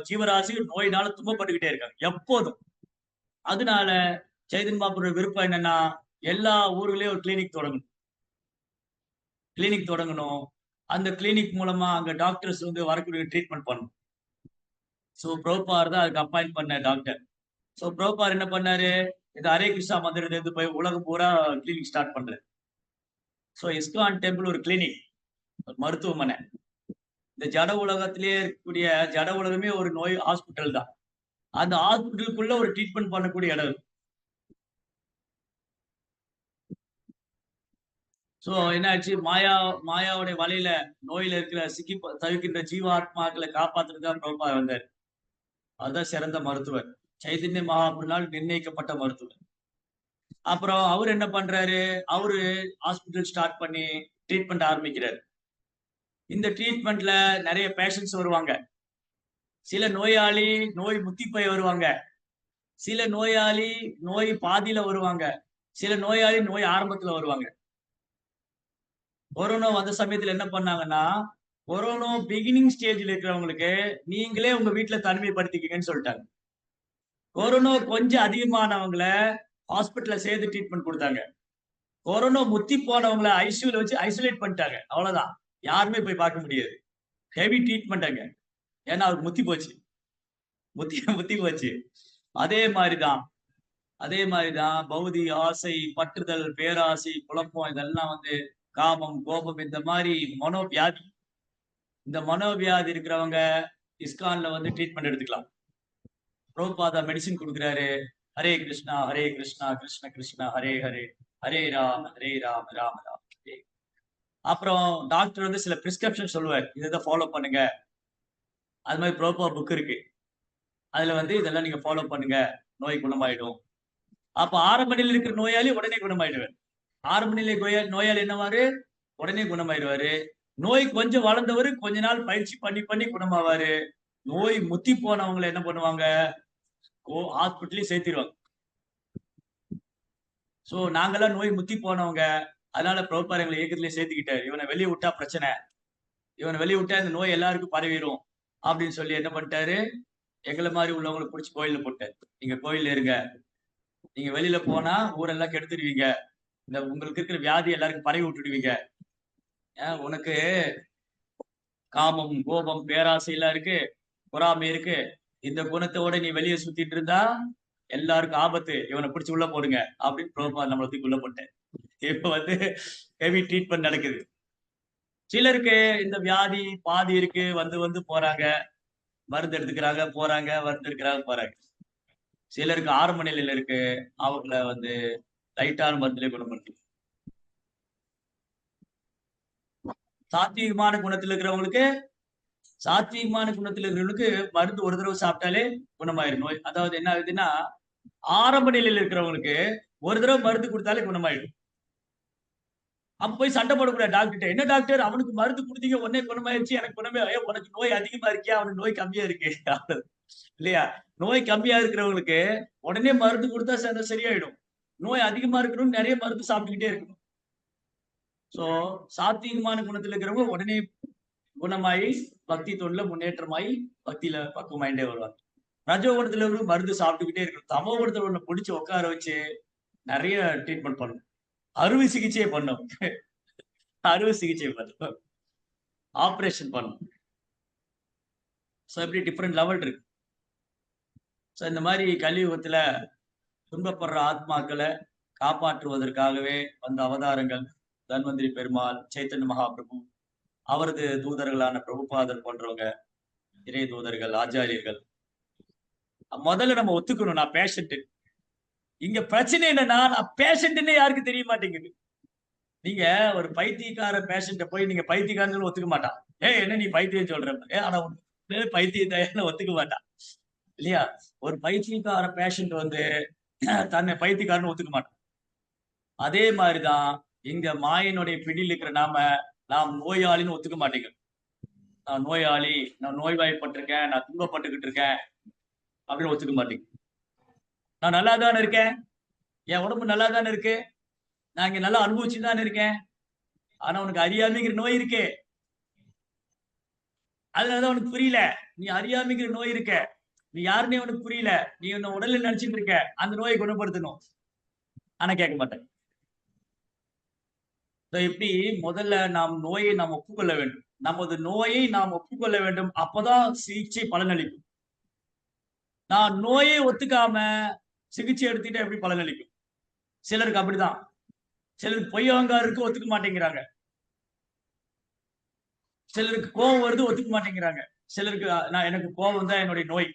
ஜீவராசிகள் நோயினால துன்பப்பட்டுக்கிட்டே இருக்காங்க எப்போதும். அதனால சைத்தன்ய மகாபிரபு விருப்பம் என்னன்னா, எல்லா ஊர்களையும் ஒரு கிளினிக் தொடங்கணும். அந்த கிளினிக் மூலமா அங்க டாக்டர்ஸ் வந்து வரக்கூடிய ட்ரீட்மெண்ட் பண்ணணும். சோ பிரபுபார் தான் அதுக்கு அப்பாயிண்ட் பண்ண டாக்டர். சோ பிரபுபார் என்ன பண்ணாரு? இந்த ஹரே கிருஷ்ணா மந்திரத்தை எடுத்து போய் உலகம் பூரா கிளினிக் ஸ்டார்ட் பண்றாரு. சோ இஸ்கான் டெம்பிள் ஒரு கிளினிக், ஒரு மருத்துவமனை. இந்த ஜட உலகத்திலேயே இருக்கக்கூடிய ஜட உலகமே ஒரு நோய் ஹாஸ்பிட்டல் தான். அந்த ஹாஸ்பிட்டலுக்குள்ள ஒரு ட்ரீட்மெண்ட் பண்ணக்கூடிய இடம் இருக்கு. சோ என்னாச்சு? மாயாவுடைய வலையில நோயில இருக்கிற சிக்கி தவிக்கின்ற ஜீவாத்மாக்களை காப்பாத்துறதுதான் பிரபுபாதர் வந்தார். அதுதான் சிறந்த மருத்துவர். சைதன்ய மகாபிரபுனால் நிர்ணயிக்கப்பட்ட மருத்துவர். அப்புறம் அவர் என்ன பண்றாரு, அவரு ஹாஸ்பிட்டல் ஸ்டார்ட் பண்ணி ட்ரீட்மெண்ட் ஆரம்பிக்கிறாரு. இந்த ட்ரீட்மெண்ட்ல நிறைய பேஷண்ட்ஸ் வருவாங்க. சில நோயாளி நோய் முத்தி போய் வருவாங்க, சில நோயாளி நோய் பாதியில வருவாங்க, சில நோயாளி நோய் ஆரம்பத்துல வருவாங்க. கொரோனா வந்த சமயத்துல என்ன பண்ணாங்கன்னா, கொரோனா பிகினிங் ஸ்டேஜ்ல இருக்கிறவங்களுக்கு நீங்களே உங்க வீட்டுல தனிமைப்படுத்திக்கங்கன்னு சொல்லிட்டாங்க. கொரோனா கொஞ்சம் அதிகமானவங்கள ஹாஸ்பிட்டல்ல சேர்த்து ட்ரீட்மெண்ட் கொடுத்தாங்க. கொரோனா முத்தி போனவங்கள ஐசியூல வச்சு ஐசோலேட் பண்ணிட்டாங்க. அவ்வளவுதான், யாருமே போய் பார்க்க முடியாது. ஹெவி ட்ரீட்மெண்ட் அங்க. ஏன்னா அவருக்கு முத்தி போச்சு, முத்தி போச்சு. அதே மாதிரிதான் பௌதி ஆசை, பற்றுதல், பேராசை, குழப்பம், இதெல்லாம் வந்து காமம், கோபம், இந்த மாதிரி மனோவியாதி. இந்த மனோவியாதி இருக்கிறவங்க இஸ்கான்ல வந்து ட்ரீட்மெண்ட் எடுத்துக்கலாம். பிரபுபாதா மெடிசின் கொடுக்குறாரு. ஹரே கிருஷ்ணா கிருஷ்ண கிருஷ்ணா ஹரே ஹரே, ஹரே ராம ராம ராம ஹரே. அப்புறம் டாக்டர் வந்து சில பிரிஸ்கிரிப்ஷன் சொல்லுவார், இதை ஃபாலோ பண்ணுங்க. அது மாதிரி பிரபுபா புக் இருக்கு, அதுல வந்து இதெல்லாம் நீங்க ஃபாலோ பண்ணுங்க, நோய் குணமாயிடும். அப்ப ஆரம்ப நிலையில் இருக்கிற நோயாளி உடனே குணமாயிடுவார். ஆரம்ப நிலை நோயாளி என்னவாரு, உடனே குணமாயிடுவாரு. நோய் கொஞ்சம் வளர்ந்தவர் கொஞ்ச நாள் பயிற்சி பண்ணி குணமாவாரு. நோய் முத்தி போனவங்களை என்ன பண்ணுவாங்க, ஹாஸ்பிட்டலையும் சேர்த்திடுவாங்க. சோ நாங்கெல்லாம் நோய் முத்தி போனவங்க, அதனால பிரபுபாதா எங்களை இயக்கத்திலேயே சேர்த்துக்கிட்டாரு. இவனை வெளியே விட்டா பிரச்சனை, இவனை வெளியே விட்டா இந்த நோய் எல்லாருக்கும் பரவிடும் அப்படின்னு சொல்லி என்ன பண்ணிட்டாரு, எங்களை மாதிரி உள்ளவங்களை பிடிச்சி கோயில்ல போட்டாரு. நீங்க கோயில்ல இருங்க, நீங்க வெளியில போனா ஊரெல்லாம் கெடுத்துடுவீங்க, இந்த உங்களுக்கு இருக்கிற வியாதி எல்லாருக்கும் பரவி விட்டுடுவீங்க. உனக்கு காமம், கோபம், பேராசை எல்லாம் இருக்கு, பொறாமை இருக்கு, இந்த குணத்தோட நீ வெளியே சுத்திட்டு இருந்தா எல்லாருக்கும் ஆபத்து, இவனை பிடிச்சி உள்ள போடுங்க அப்படின்னு பிரபுபாதா நம்மளை தூக்கி உள்ள போட்டேன். இப்ப வந்து ஹெவி ட்ரீட்மெண்ட் நடக்குது. சிலருக்கு இந்த வியாதி பாதி இருக்கு, வந்து போறாங்க, மருந்து எடுத்துக்கிறாங்க, போறாங்க, மருந்து எடுக்கிறாங்க, போறாங்க. சிலருக்கு ஆரம்ப நிலையில இருக்கு, அவங்கள வந்து லைட்டான மருந்துலேயே குணப்படுத்து. சாத்வீகமான குணத்துல இருக்கிறவங்களுக்கு மருந்து ஒரு தடவை சாப்பிட்டாலே குணமாயிரும் நோய். அதாவது என்ன ஆகுதுன்னா, ஆரம்ப நிலையில இருக்கிறவங்களுக்கு ஒரு தடவை மருந்து கொடுத்தாலே குணமாயிடும். அப்ப போய் சண்டை போடக்கூடாது டாக்டர். என்ன டாக்டர், அவனுக்கு மருந்து கொடுத்தீங்க உடனே குணமாயிருச்சு, எனக்கு குணமே, உனக்கு நோய் அதிகமா இருக்கியா, அவனுக்கு நோய் கம்மியா இருக்கு இல்லையா? நோய் கம்மியா இருக்கிறவங்களுக்கு உடனே மருந்து கொடுத்தா சரியாயிடும். நோய் அதிகமா இருக்கணும், நிறைய மருந்து சாப்பிட்டுக்கிட்டே இருக்கணும். சோ சாத்வீகமான குணத்துல இருக்கிறவங்க உடனே குணமாயி பக்தி தொழில முன்னேற்றமாயி பக்தியில பக்குவமாயிட்டே வருவாங்க. ரஜோகுணத்துல மருந்து சாப்பிட்டுக்கிட்டே இருக்கணும். தமோ குணத்துல ஒண்ணு பிடிச்சு உட்கார வச்சு நிறைய ட்ரீட்மெண்ட் பண்ணணும், அறுவை சிகிச்சை பண்ணும், ஆபரேஷன் பண்ணும். சோ இப்படி டிஃப்ரெண்ட் லெவல் இருக்கு. சோ இந்த மாதிரி கலியுகத்துல துன்பப்படுற ஆத்மாக்களை காப்பாற்றுவதற்காகவே வந்த அவதாரங்கள் தன்வந்திரி பெருமாள், சைத்தன்ய மகாபிரபு, அவரது தூதர்களான பிரபுபாதர் போன்றவங்க, இறை தூதர்கள், ஆச்சாரியர்கள். முதல்ல நம்ம ஒத்துக்கணும், நான் பேஷண்ட். இங்க பிரச்சனை என்னன்னா, நான் பேஷண்ட்னே யாருக்கு தெரிய மாட்டேங்குது. நீங்க ஒரு பைத்தியக்கார பேஷண்ட போய் நீங்க பைத்தியக்காரன்னு ஒத்துக்க மாட்டான். என்ன நீ பைத்தியம் சொல்ற, ஆனா பைத்தியத்தை ஒத்துக்க மாட்டான் இல்லையா? ஒரு பைத்தியக்கார பேஷண்ட் வந்து தன்னை பைத்தியக்காரன்னு ஒத்துக்க மாட்டான். அதே மாதிரிதான் இங்க மாயனுடைய பிடியில் இருக்கிற நாம் நோயாளின்னு ஒத்துக்க மாட்டேங்க. நான் நோயாளி, நான் நோய்வாய்ப்பட்டிருக்கேன், நான் துன்பப்பட்டுக்கிட்டு இருக்கேன் அப்படின்னு ஒத்துக்க மாட்டேங்க. நான் நல்லா தானே இருக்கேன், என் உடம்பு நல்லா தானே இருக்கு, நான் இங்க நல்லா அனுபவிச்சுதானே இருக்கேன். ஆனா உனக்கு அறியாமைங்கிற நோய் இருக்கே, அதனாலதான் உனக்கு புரியல. நீ அறியாமைங்கிற நோய் இருக்க, நீ யாருன்னே உனக்கு புரியல, நீ உன்னை உடல்ல நினைச்சிட்டு இருக்க, அந்த நோயை குணப்படுத்தணும். ஆனா கேட்க மாட்டேன். இப்படி முதல்ல நாம் நோயை நாம் ஒப்புக்கொள்ள வேண்டும், நமது நோயை நாம் ஒப்புக்கொள்ள வேண்டும். அப்பதான் சிகிச்சை பலனளிக்கும். நான் நோயை ஒத்துக்காம சிகிச்சை எடுத்துக்கிட்டா எப்படி பலனளிக்கும்? சிலருக்கு அப்படிதான். சிலருக்கு பொய் அகங்காரருக்கு ஒத்துக்க மாட்டேங்கிறாங்க, சிலருக்கு கோபம் வருது ஒத்துக்க மாட்டேங்கிறாங்க, சிலருக்கு எனக்கு கோபம் தான் என்னுடைய நோய்,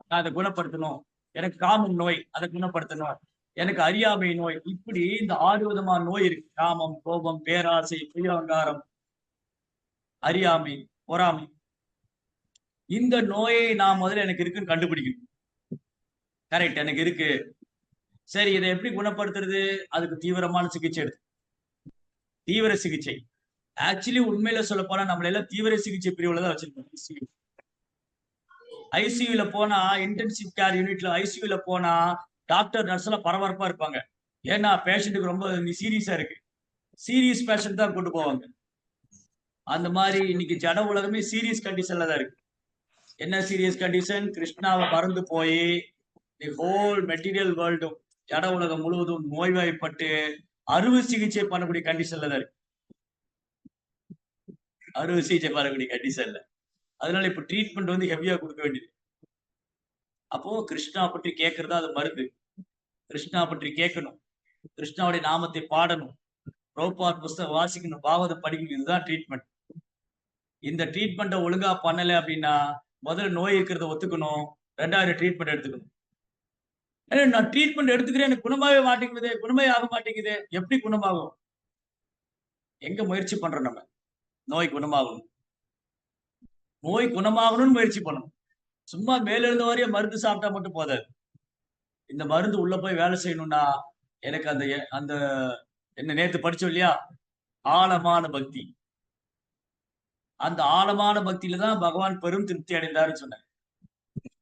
நான் அதை குணப்படுத்தணும், எனக்கு காமம் நோய், அதை குணப்படுத்தணும், எனக்கு அறியாமை நோய். இப்படி இந்த 6 விதமான நோய் இருக்கு. காமம், கோபம், பேராசை, பொய் அகங்காரம், அறியாமை, பொறாமை. இந்த நோயை நான் முதல்ல எனக்கு இருக்குன்னு கண்டுபிடிக்கணும். கரெக்ட், எனக்கு இருக்கு. சரி, இதை எப்படி குணப்படுத்துறது? அதுக்கு தீவிரமான சிகிச்சை எடுத்து தீவிர சிகிச்சை. ஆக்சுவலி உண்மையில சொல்ல போனா நம்மள எல்லாம் தீவிர சிகிச்சை பிரிவுல தான் வச்சிருக்கோம். ஐசியூல போனா, இன்டென்சிவ் கேர் யூனிட்ல ஐசியூல போனா டாக்டர் நர்ஸ் எல்லாம் பரபரப்பா இருப்பாங்க. ஏன்னா பேஷண்ட்டுக்கு ரொம்ப சீரியஸா இருக்கு. சீரியஸ் பேஷண்ட் தான் கொண்டு போவாங்க. அந்த மாதிரி இன்னைக்கு ஜட உலகமே சீரியஸ் கண்டிஷன்ல தான் இருக்கு. என்ன சீரியஸ் கண்டிஷன்? கிருஷ்ணாவை மறந்து போய் தி ஹோல் மெட்டீரியல் வேர்ல்டும் ஜட உலகம் முழுவதும் நோய்வாய்ப்பட்டு அறுவை சிகிச்சை பண்ணக்கூடிய கண்டிஷன்ல தான் இருக்கு. அறுவை சிகிச்சை பண்ணக்கூடிய கண்டிஷன்ல. அதனால இப்ப ட்ரீட்மெண்ட் வந்து ஹெவியா கொடுக்க வேண்டியது. அப்போ கிருஷ்ணா பற்றி கேட்கறதா அது மருந்து. கிருஷ்ணா பற்றி கேட்கணும், கிருஷ்ணாவுடைய நாமத்தை பாடணும், பிரபுபாத் புஸ்தகம் வாசிக்கணும், பாகவதம் படிக்கணும். இதுதான் ட்ரீட்மெண்ட். இந்த ட்ரீட்மெண்ட்டை ஒழுங்கா பண்ணல அப்படின்னா முதல்ல நோய் இருக்கிறத ஒத்துக்கணும், 2வது ட்ரீட்மெண்ட் எடுத்துக்கணும். ஏன்னா நான் ட்ரீட்மெண்ட் எடுத்துக்கிறேன், எனக்கு குணமாவே மாட்டேங்குது, குணமே ஆக மாட்டேங்குது. எப்படி குணமாகும்? எங்க முயற்சி பண்றோம் நம்ம? நோய் குணமாகணும், நோய் குணமாகணும்னு முயற்சி பண்ணணும். சும்மா மேல இருந்த வரையும் மருந்து சாப்பிட்டா மட்டும் போதாது. இந்த மருந்து உள்ள போய் வேலை செய்யணும்னா எனக்கு அந்த அந்த என்ன நேத்து படிச்சோம் இல்லையா, ஆழமான பக்தி. அந்த ஆழமான பக்தியில தான் பகவான் பெரும் திருப்தி அடைந்தாருன்னு சொன்னார்.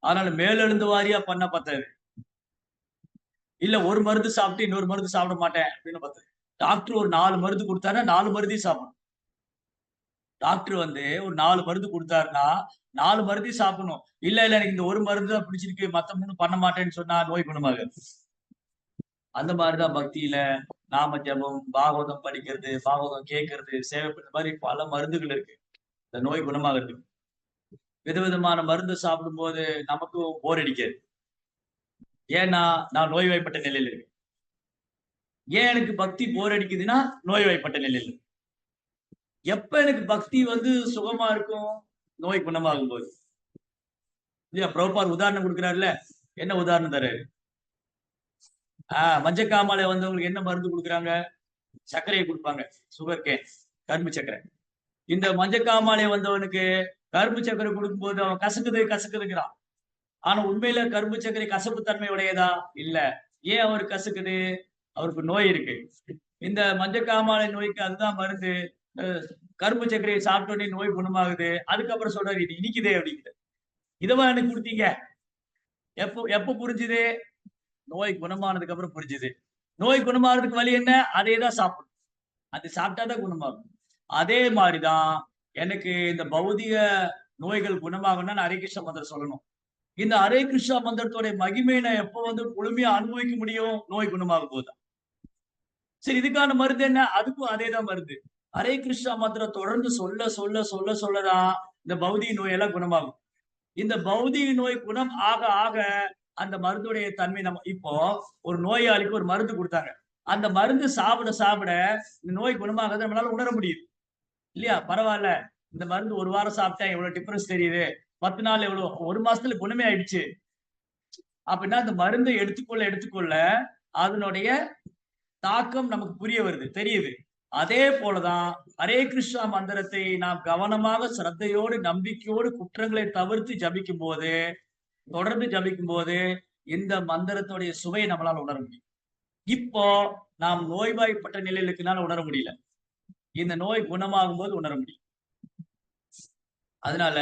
அதனால மேலெழுந்து வாரியா பண்ண பத்தாது. இல்ல ஒரு மருந்து சாப்பிட்டு இன்னொரு மருந்து சாப்பிட மாட்டேன் அப்படின்னு பார்த்தது. டாக்டர் ஒரு 4 மருந்து கொடுத்தாருன்னா 4 மருந்தையும் சாப்பிடணும். டாக்டர் வந்து ஒரு 4 மருந்து கொடுத்தாருன்னா 4 மருந்தையும் சாப்பிடணும். இல்ல எனக்கு இந்த ஒரு மருந்து தான் பிடிச்சிருக்கு, மத்த 3 பண்ண மாட்டேன்னு சொன்னா நோய் குணமாகாது. அந்த மாதிரிதான் பக்தியில நாம ஜபம், பாகவதம் படிக்கிறது, பாகவதம் கேட்கறது, சேவை பண்ற மாதிரி பல மருந்துகள் இருக்கு இந்த நோய் குணமாகிறதுக்கு. விதவிதமான மருந்து சாப்பிடும் போது நமக்கும் போர் அடிக்காது. ஏன்னா நான் நோய்வாய்ப்பட்ட நிலையில இருக்கேன். ஏன் எனக்கு பக்தி போர் அடிக்குதுன்னா நோய்வாய்ப்பட்ட நிலையில. எப்ப எனக்கு பக்தி வந்து சுகமா இருக்கும்? நோய் குணமாகும் போது. இல்லையா? பிரபுபாத் உதாரணம் கொடுக்கிறாருல, என்ன உதாரணம் தராரு? மஞ்சக்காமாலை வந்தவங்களுக்கு என்ன மருந்து கொடுக்குறாங்க? சர்க்கரையை கொடுப்பாங்க, சுகர் கேன், கரும்பு சர்க்கரை. இந்த மஞ்சக்காமாலை வந்தவனுக்கு கரும்பு சர்க்கரை கொடுக்கும்போது அவன் கசக்குதுங்கிறான். ஆனா உண்மையில கரும்பு சர்க்கரை கசப்பு தன்மை உடையதா? இல்ல. ஏன் அவருக்கு கசக்குது? அவருக்கு நோய் இருக்கு. இந்த மஞ்சக்காமாலை நோய்க்கு அதுதான் மருந்து. கரும்பு சர்க்கரையை சாப்பிட்டோன்னே நோய் குணமாகுது. அதுக்கப்புறம் சொல்றாரு இது இனிக்குதே அப்படிங்கிற. இதவா எனக்கு கொடுத்தீங்க? எப்ப புரிஞ்சுது? நோய் குணமானதுக்கு அப்புறம் புரிஞ்சுது. நோய் குணமாகிறதுக்கு வழி என்ன? அதே தான் சாப்பிடணும். அது சாப்பிட்டாதான் குணமாகும். அதே மாதிரிதான் எனக்கு இந்த பௌதிக நோய்கள் குணமாகணும்னா ஹரே கிருஷ்ண மந்திரம் சொல்லணும். இந்த ஹரே கிருஷ்ணா மந்திரத்தோட மகிமையை நான் எப்ப வந்து முழுமையா அனுபவிக்க முடியும்? நோய் குணமாகும் போதுதான். சரி, இதுக்கான மருந்து என்ன? அதுக்கும் அதே தான் மருந்து. ஹரே கிருஷ்ணா மந்திரம் தொடர்ந்து சொல்லதான் இந்த பௌதிக நோயெல்லாம் குணமாகும். இந்த பௌதிக நோய் குணம் ஆக ஆக அந்த மருந்துடைய தன்மை நம்ம இப்போ ஒரு நோயாளிக்கு ஒரு மருந்து கொடுத்தாங்க. அந்த மருந்து சாப்பிட இந்த நோய் குணமாகறத நம்மளால உணர முடியுது இல்லையா? பரவாயில்ல, இந்த மருந்து 1 வாரம் சாப்பிட்டேன், எவ்வளவு டிஃபரன்ஸ் தெரியுது. 10 நாள் எவ்வளவு, 1 மாசத்துல குணமே ஆயிடுச்சு. அப்படின்னா அந்த மருந்தை எடுத்துக்கொள்ள அதனுடைய தாக்கம் நமக்கு புரிய வருது, தெரியுது. அதே போலதான் ஹரே கிருஷ்ணா மந்திரத்தை நாம் கவனமாக சிரத்தையோடு நம்பிக்கையோடு குற்றங்களை தவிர்த்து ஜபிக்கும் போது, தொடர்ந்து ஜபிக்கும் போது இந்த மந்திரத்துடைய சுவையை நம்மளால உணர முடியும். இப்போ நாம் நோய்வாய்ப்பட்ட நிலையில இருக்கனால உணர முடியல. இந்த நோய் குணமாகும் போது உணர முடியும். அதனால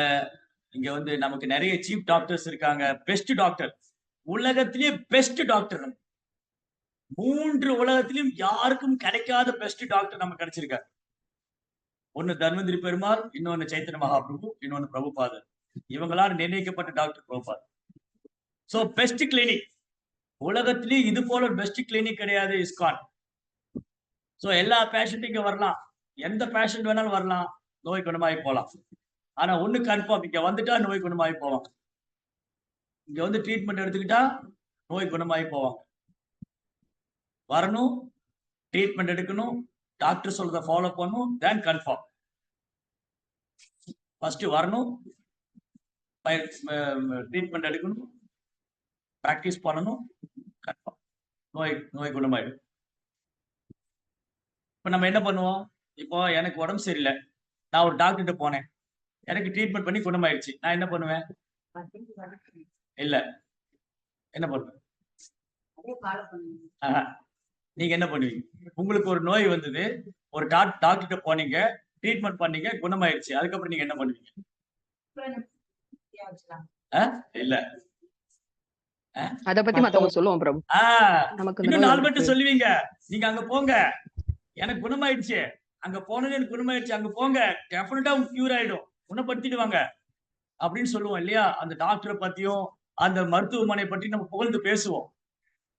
இங்க வந்து நமக்கு நிறைய சீப் டாக்டர்ஸ் இருக்காங்க, பெஸ்ட் டாக்டர், உலகத்திலேயே பெஸ்ட் டாக்டர். 3 உலகத்திலும் யாருக்கும் கிடைக்காத பெஸ்ட் டாக்டர் நமக்கு கிடைச்சிருக்காரு. ஒன்னு தர்மந்திரி பெருமாள், இன்னொன்னு சைத்தன்ய மகாபிரபு, இன்னொன்னு பிரபுபாதர். இவங்களால் நிர்ணயிக்கப்பட்ட டாக்டர் பிரபுபாதர். சோ பெஸ்ட் கிளினிக் உலகத்திலேயே இது போல பெஸ்ட் கிளினிக் கிடையாது இஸ்கான். சோ எல்லா பேஷண்ட்டும் இங்க வரலாம், எந்த பேஷண்ட் வேணாலும் வரலாம், நோய் குணமாகி போலாம். ஆனா ஒண்ணு கன்ஃபார்ம், இங்க வந்துட்டா நோய் குணமாகி போவாங்க. இங்க வந்து ட்ரீட்மெண்ட் எடுத்துக்கிட்டா நோய் குணமாகி போவாங்க. வரணும், ட்ரீட்மெண்ட் எடுக்கணும், டாக்டர் சொல்றத ஃபாலோ பண்ணணும், then கன்ஃபார்ம். ஃபர்ஸ்ட் வரணும், ட்ரீட்மெண்ட் எடுக்கணும், பிராக்டிஸ் பண்ணணும், கன்ஃபார்ம் நோய் குணமாயிடும். இப்ப நம்ம என்ன பண்ணுவோம்? இப்போ எனக்கு உடம்பு சரியில்லை, நான் ஒரு டாக்டர்கிட்ட போனேன், எனக்கு ட்ரீட்மெண்ட் பண்ணி குணமாயிடுச்சு. நான் என்ன பண்ணுவேன்? இல்ல, என்ன பண்ணுவேன்? நீங்க என்ன பண்ணுவீங்க? உங்களுக்கு ஒரு நோய் வந்தது, ஒரு டாக்டர்கிட்ட போனீங்க, ட்ரீட்மெண்ட் பண்ணீங்க, குணமாயிருச்சு. அதுக்கப்புறம் நீங்க என்ன பண்ணுவீங்க? இல்ல அத பத்தி மத்தவங்க சொல்லுவோம் பிரபு. நமக்கு இன்னும் 4 பேர்ட்ட சொல்லுவீங்க, நீங்க அங்க போங்க, எனக்கு குணமாயிடுச்சு, அங்க போனது எனக்கு குணமாயிடுச்சு, அங்க போங்க, டெஃபினட்டா உங்களுக்கு கியூர் ஆயிடும், குணப்படுத்திடுவாங்க அப்படின்னு சொல்லுவோம் இல்லையா? அந்த டாக்டரை பத்தியும் அந்த மருத்துவமனை பற்றி நம்ம புகழ்ந்து பேசுவோம்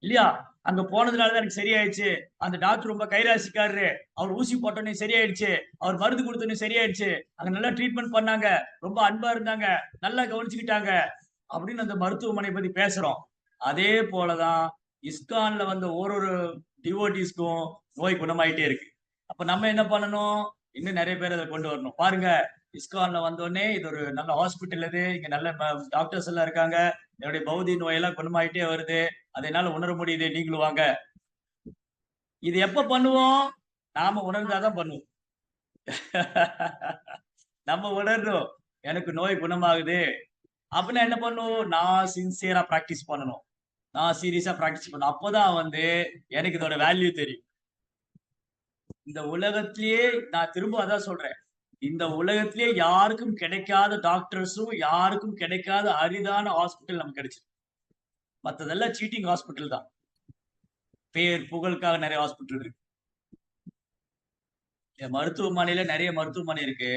இல்லையா? அங்க போனதுனாலதான் எனக்கு சரியாயிடுச்சு, அந்த டாக்டர் ரொம்ப கைராசிக்காரரு, அவர் ஊசி போட்டோன்னே சரியாயிடுச்சு, அவர் மருந்து கொடுத்தோன்னே சரியாயிடுச்சு, அங்க நல்லா ட்ரீட்மெண்ட் பண்ணாங்க, ரொம்ப அன்பா இருந்தாங்க, நல்லா கவனிச்சுக்கிட்டாங்க அப்படின்னு அந்த மருத்துவமனை பத்தி பேசுறோம். அதே போலதான் இஸ்கான்ல வந்த ஒரு டிவோட்டிஸ்க்கும் நோய் குணமாயிட்டே இருக்கு. அப்ப நம்ம என்ன பண்ணணும்? இன்னும் நிறைய பேர் அதை கொண்டு வரணும். பாருங்க, இஸ்கான்ல வந்தோடனே இது ஒரு நல்ல ஹாஸ்பிட்டல், இது இங்க நல்ல டாக்டர்ஸ் எல்லாம் இருக்காங்க, என்னுடைய பௌதி நோயெல்லாம் குணமாயிட்டே வருது, அதை என்னால உணர முடியுது, நீங்களும் வாங்க. இது எப்ப பண்ணுவோம்? நாம உணர்ந்தாதான் பண்ணுவோம். நம்ம உணர்றோம் எனக்கு நோய் குணமாகுது அப்படின்னா என்ன பண்ணும்? நான் சின்சியரா பிராக்டிஸ் பண்ணணும், நான் சீரியஸா பிராக்டிஸ் பண்ணணும். அப்போதான் எனக்கு இதோட வேல்யூ தெரியும். இந்த உலகத்திலேயே நான் திரும்ப அதான் சொல்றேன், இந்த உலகத்திலேயே யாருக்கும் கிடைக்காத டாக்டர்ஸும் யாருக்கும் கிடைக்காத அரிதான ஹாஸ்பிட்டல் நமக்கு கிடைச்சிருக்கு. மத்ததெல்லாம் சீட்டிங் ஹாஸ்பிட்டல் தான். பேர் புகழுக்காக நிறைய ஹாஸ்பிட்டல் இருக்கு. மருத்துவமனையில நிறைய மருத்துவமனை இருக்கு,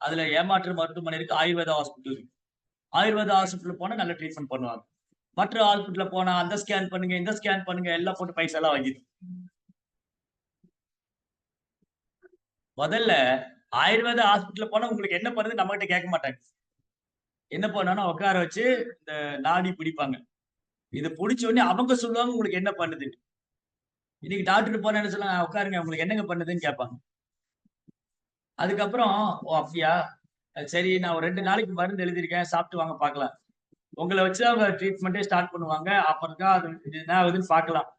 அதுல ஏமாற்று மருத்துவமனை இருக்கு, ஆயுர்வேதா ஹாஸ்பிட்டல் இருக்கு. ஆயுர்வேதா ஹாஸ்பிட்டல் போனா நல்ல ட்ரீட்மெண்ட் பண்ணுவாங்க. மற்ற ஹாஸ்பிட்டல் போனா அந்த ஸ்கேன் பண்ணுங்க, இந்த ஸ்கேன் பண்ணுங்க, எல்லாம் போட்டு பைசா எல்லாம் வாங்கிடும். முதல்ல ஆயுர்வேத ஹாஸ்பிட்டல் போனா உங்களுக்கு என்ன பண்ணுது நம்ம கிட்ட கேட்க மாட்டாங்க. என்ன பண்ணாலும் உட்கார வச்சு இந்த நாடி பிடிப்பாங்க. இது பிடிச்ச உடனே அவங்க சொல்லுவாங்க உங்களுக்கு என்ன பண்ணுது. இன்னைக்கு டாக்டர் போன என்ன சொல்லுவாங்க, உட்காருங்க உங்களுக்கு என்னங்க பண்ணுதுன்னு கேட்பாங்க. அதுக்கப்புறம் ஓ அப்படியா, சரி நான் ஒரு 2 நாளைக்கு மருந்து எழுதியிருக்கேன், சாப்பிட்டு வாங்க பார்க்கலாம். உங்களை வச்சு அவங்க ட்ரீட்மெண்ட்டே ஸ்டார்ட் பண்ணுவாங்க. அப்புறம் தான் அது என்ன ஆகுதுன்னு பார்க்கலாம்.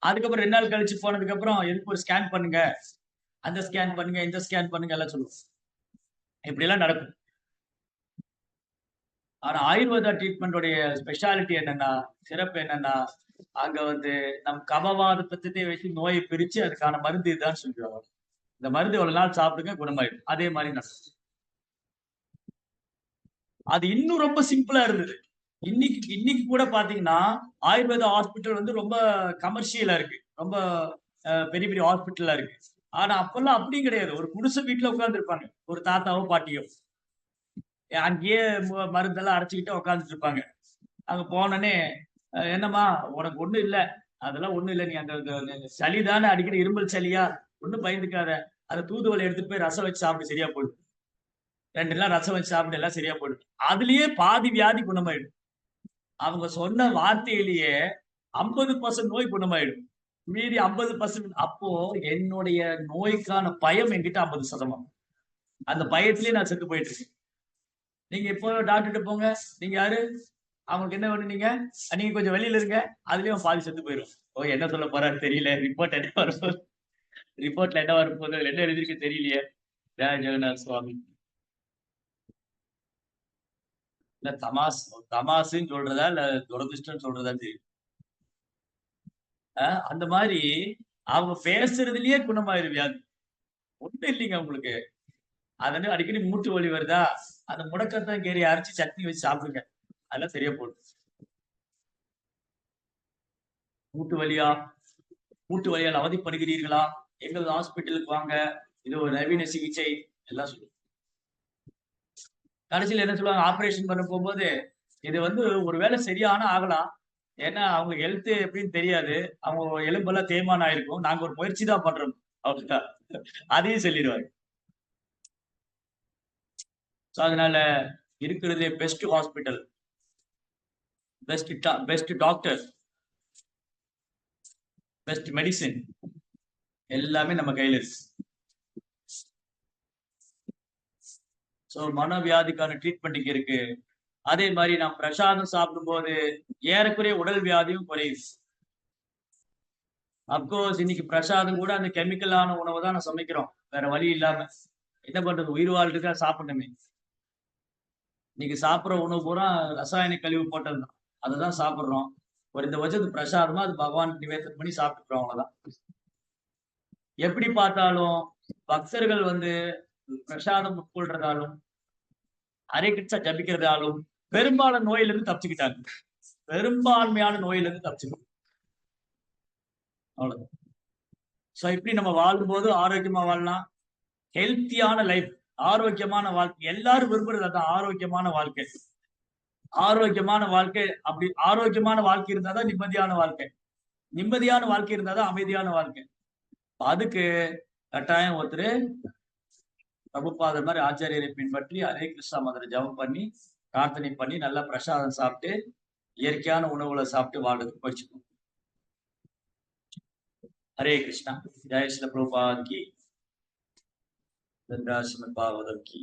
அதுக்கப்புறம் 2 நாள் கழிச்சு போனதுக்கு அப்புறம் எதுக்கு ஒரு ஸ்கேன் பண்ணுங்க, அந்த ஸ்கேன் பண்ணுங்க, இந்த ஸ்கேன் பண்ணுங்க எல்லாம் சொல்லுவோம். இப்படி எல்லாம் நடக்கும். ஆனா ஆயுர்வேதா ட்ரீட்மெண்டோடைய ஸ்பெஷாலிட்டி என்னன்னா, சிறப்பு என்னன்னா, அங்க நம் கபவாத பத்தத்தை வச்சு நோயை பிரிச்சு அதுக்கான மருந்து இதுதான் சொல்லுவாங்க. இந்த மருந்து எவ்வளவு நாள் சாப்பிடுங்க குணமாயிடும். அதே மாதிரி நடக்கும். அது இன்னும் ரொம்ப சிம்பிளா இருந்தது. இன்னைக்கு கூட பாத்தீங்கன்னா ஆயுர்வேதா ஹாஸ்பிட்டல் ரொம்ப கமர்ஷியலா இருக்கு, ரொம்ப பெரிய பெரிய ஹாஸ்பிட்டலா இருக்கு. ஆனா அப்பெல்லாம் அப்படியும் கிடையாது. ஒரு குடிசை வீட்டுல உட்கார்ந்து இருப்பாங்க, ஒரு தாத்தாவோ பாட்டியோ, அங்கேயே மருந்தெல்லாம் அரைச்சுக்கிட்டு உட்காந்துட்டு இருப்பாங்க. அங்க போனோடனே என்னம்மா உனக்கு ஒண்ணும் இல்ல, அதெல்லாம் ஒண்ணும் இல்ல, நீ அந்த சளிதானே அடிக்கடி இருமல் சளியா, ஒண்ணும் பயந்துக்காத, அதை தூதுவளை எடுத்துட்டு போய் ரசம் வச்சு சாப்பிட்டு சரியா போயிடும், 2 நாள் ரசம் வச்சு சாப்பிட்டு எல்லாம் சரியா போயிடும். அதுலயே பாதி வியாதி குணமாயிடும். அவங்க சொன்ன வார்த்தையிலேயே 50% நோய் குணமாயிடும், மீறி 50%. அப்போ என்னுடைய நோய்க்கான பயம் என்கிட்ட 50%. அந்த பயத்திலேயே நான் செத்து போயிட்டு இருக்கேன். நீங்க இப்போ டாக்டர்கிட்ட போங்க, நீங்க யாரு, அவங்களுக்கு என்ன வேணும், நீங்க கொஞ்சம் வெளியில இருங்க, அதுலயும் பாதி செத்து போயிடும். ஓ என்ன சொல்ல போறாரு தெரியல, ரிப்போர்ட் என்ன வரப்போகுது, ரிப்போர்ட்ல என்ன வரப்போகுது, என்ன எழுதிருக்கு தெரியலையே. ஜெகநாத் சுவாமி இல்ல தமாசுன்னு சொல்றதா இல்ல துரதிருஷ்டம் சொல்றதா தெரியும். அந்த மாதிரி அவங்க பேசுறதுலயே குணமாயிரு வியாதி. ஒண்ணும் இல்லைங்க உங்களுக்கு. அதனால அடிக்கடி மூட்டு வலி வருதா, அந்த முடக்கத்தான் கீரையை அரைச்சு சட்னி வச்சு சாப்பிடுங்க, அதெல்லாம் சரியா போடும். மூட்டு வலியால் அவதிப்படுகிறீர்களா, எங்களது ஹாஸ்பிட்டலுக்கு வாங்க, இது ஒரு நவீன சிகிச்சை எல்லாம் சொல்லுவோம். கடைசியில் என்ன சொல்லுவாங்க, ஆபரேஷன் பண்ண போகும்போது இது ஒருவேளை சரியான ஆகலாம், ஏன்னா அவங்க ஹெல்த் எப்படின்னு தெரியாது, அவங்க எலும்பெல்லாம் தேய்மானம் ஆயிருக்கும், நாங்க ஒரு முயற்சி தான் பண்றோம் அப்படிதான் அதையும் சொல்லிடுவாங்க. அதனால இருக்கிறதுலே best hospital, best doctor, best medicine எல்லாமே நம்ம கையில இருக்கு. மனவியாதிக்கான ட்ரீட்மெண்ட் இங்க இருக்கு. அதே மாதிரி நாம் பிரசாதம் சாப்பிடும் போது ஏறக்குறைய உடல் வியாதியும் குறையுது. அப்கோர்ஸ் இன்னைக்கு பிரசாதம் கூட அந்த கெமிக்கலான உணவை தான் நான் சமைக்கிறோம், வேற வழி இல்லாம. என்ன பண்றது, உயிர் வாழ்றதுக்கா சாப்பிடணுமே. இன்னைக்கு சாப்பிட்ற உணவு பூரா ரசாயன கழிவு போட்டதுதான். அதுதான் சாப்பிடுறோம். ஒரு இந்த வருஷத்து பிரசாதமா அது பகவானுக்கு நிவேதனம் பண்ணி சாப்பிட்டுக்கிறோம், அவ்வளவுதான். எப்படி பார்த்தாலும் பக்தர்கள் வந்து பிரசாதம் உட்கொள்றதாலும் ஹரே கிருஷ்ணா ஜபிக்கிறதாலும் பெரும்பாலான நோயிலிருந்து தப்பிச்சுக்கிட்டாங்க. பெரும்பான்மையான நோயிலிருந்து தப்பிச்சுக்கணும், அவ்வளவுதான். சோ இப்படி நம்ம வாழும்போது ஆரோக்கியமா வாழலாம். ஹெல்த்தியான லைஃப், ஆரோக்கியமான வாழ்க்கை. எல்லாரும் விரும்புறது அதான், ஆரோக்கியமான வாழ்க்கை. ஆரோக்கியமான வாழ்க்கை, அப்படி ஆரோக்கியமான வாழ்க்கை இருந்தாதான் நிம்மதியான வாழ்க்கை. நிம்மதியான வாழ்க்கை இருந்தாதான் அமைதியான வாழ்க்கை. அதுக்கு கட்டாயம் ஒருத்தர் பிரபுபாதர் மாதிரி ஆச்சாரியரை பின்பற்றி ஹரே கிருஷ்ணா மந்திர ஜபம் பண்ணி பிரார்த்தனை பண்ணி நல்லா பிரசாதம் சாப்பிட்டு இயற்கையான உணவுகளை சாப்பிட்டு வாழ்றதுக்கு போயிடுச்சுக்கணும். ஹரே கிருஷ்ணா. ஜெய் ஸ்ரீல பிரபுபாத் கி, பாகவதம் கி.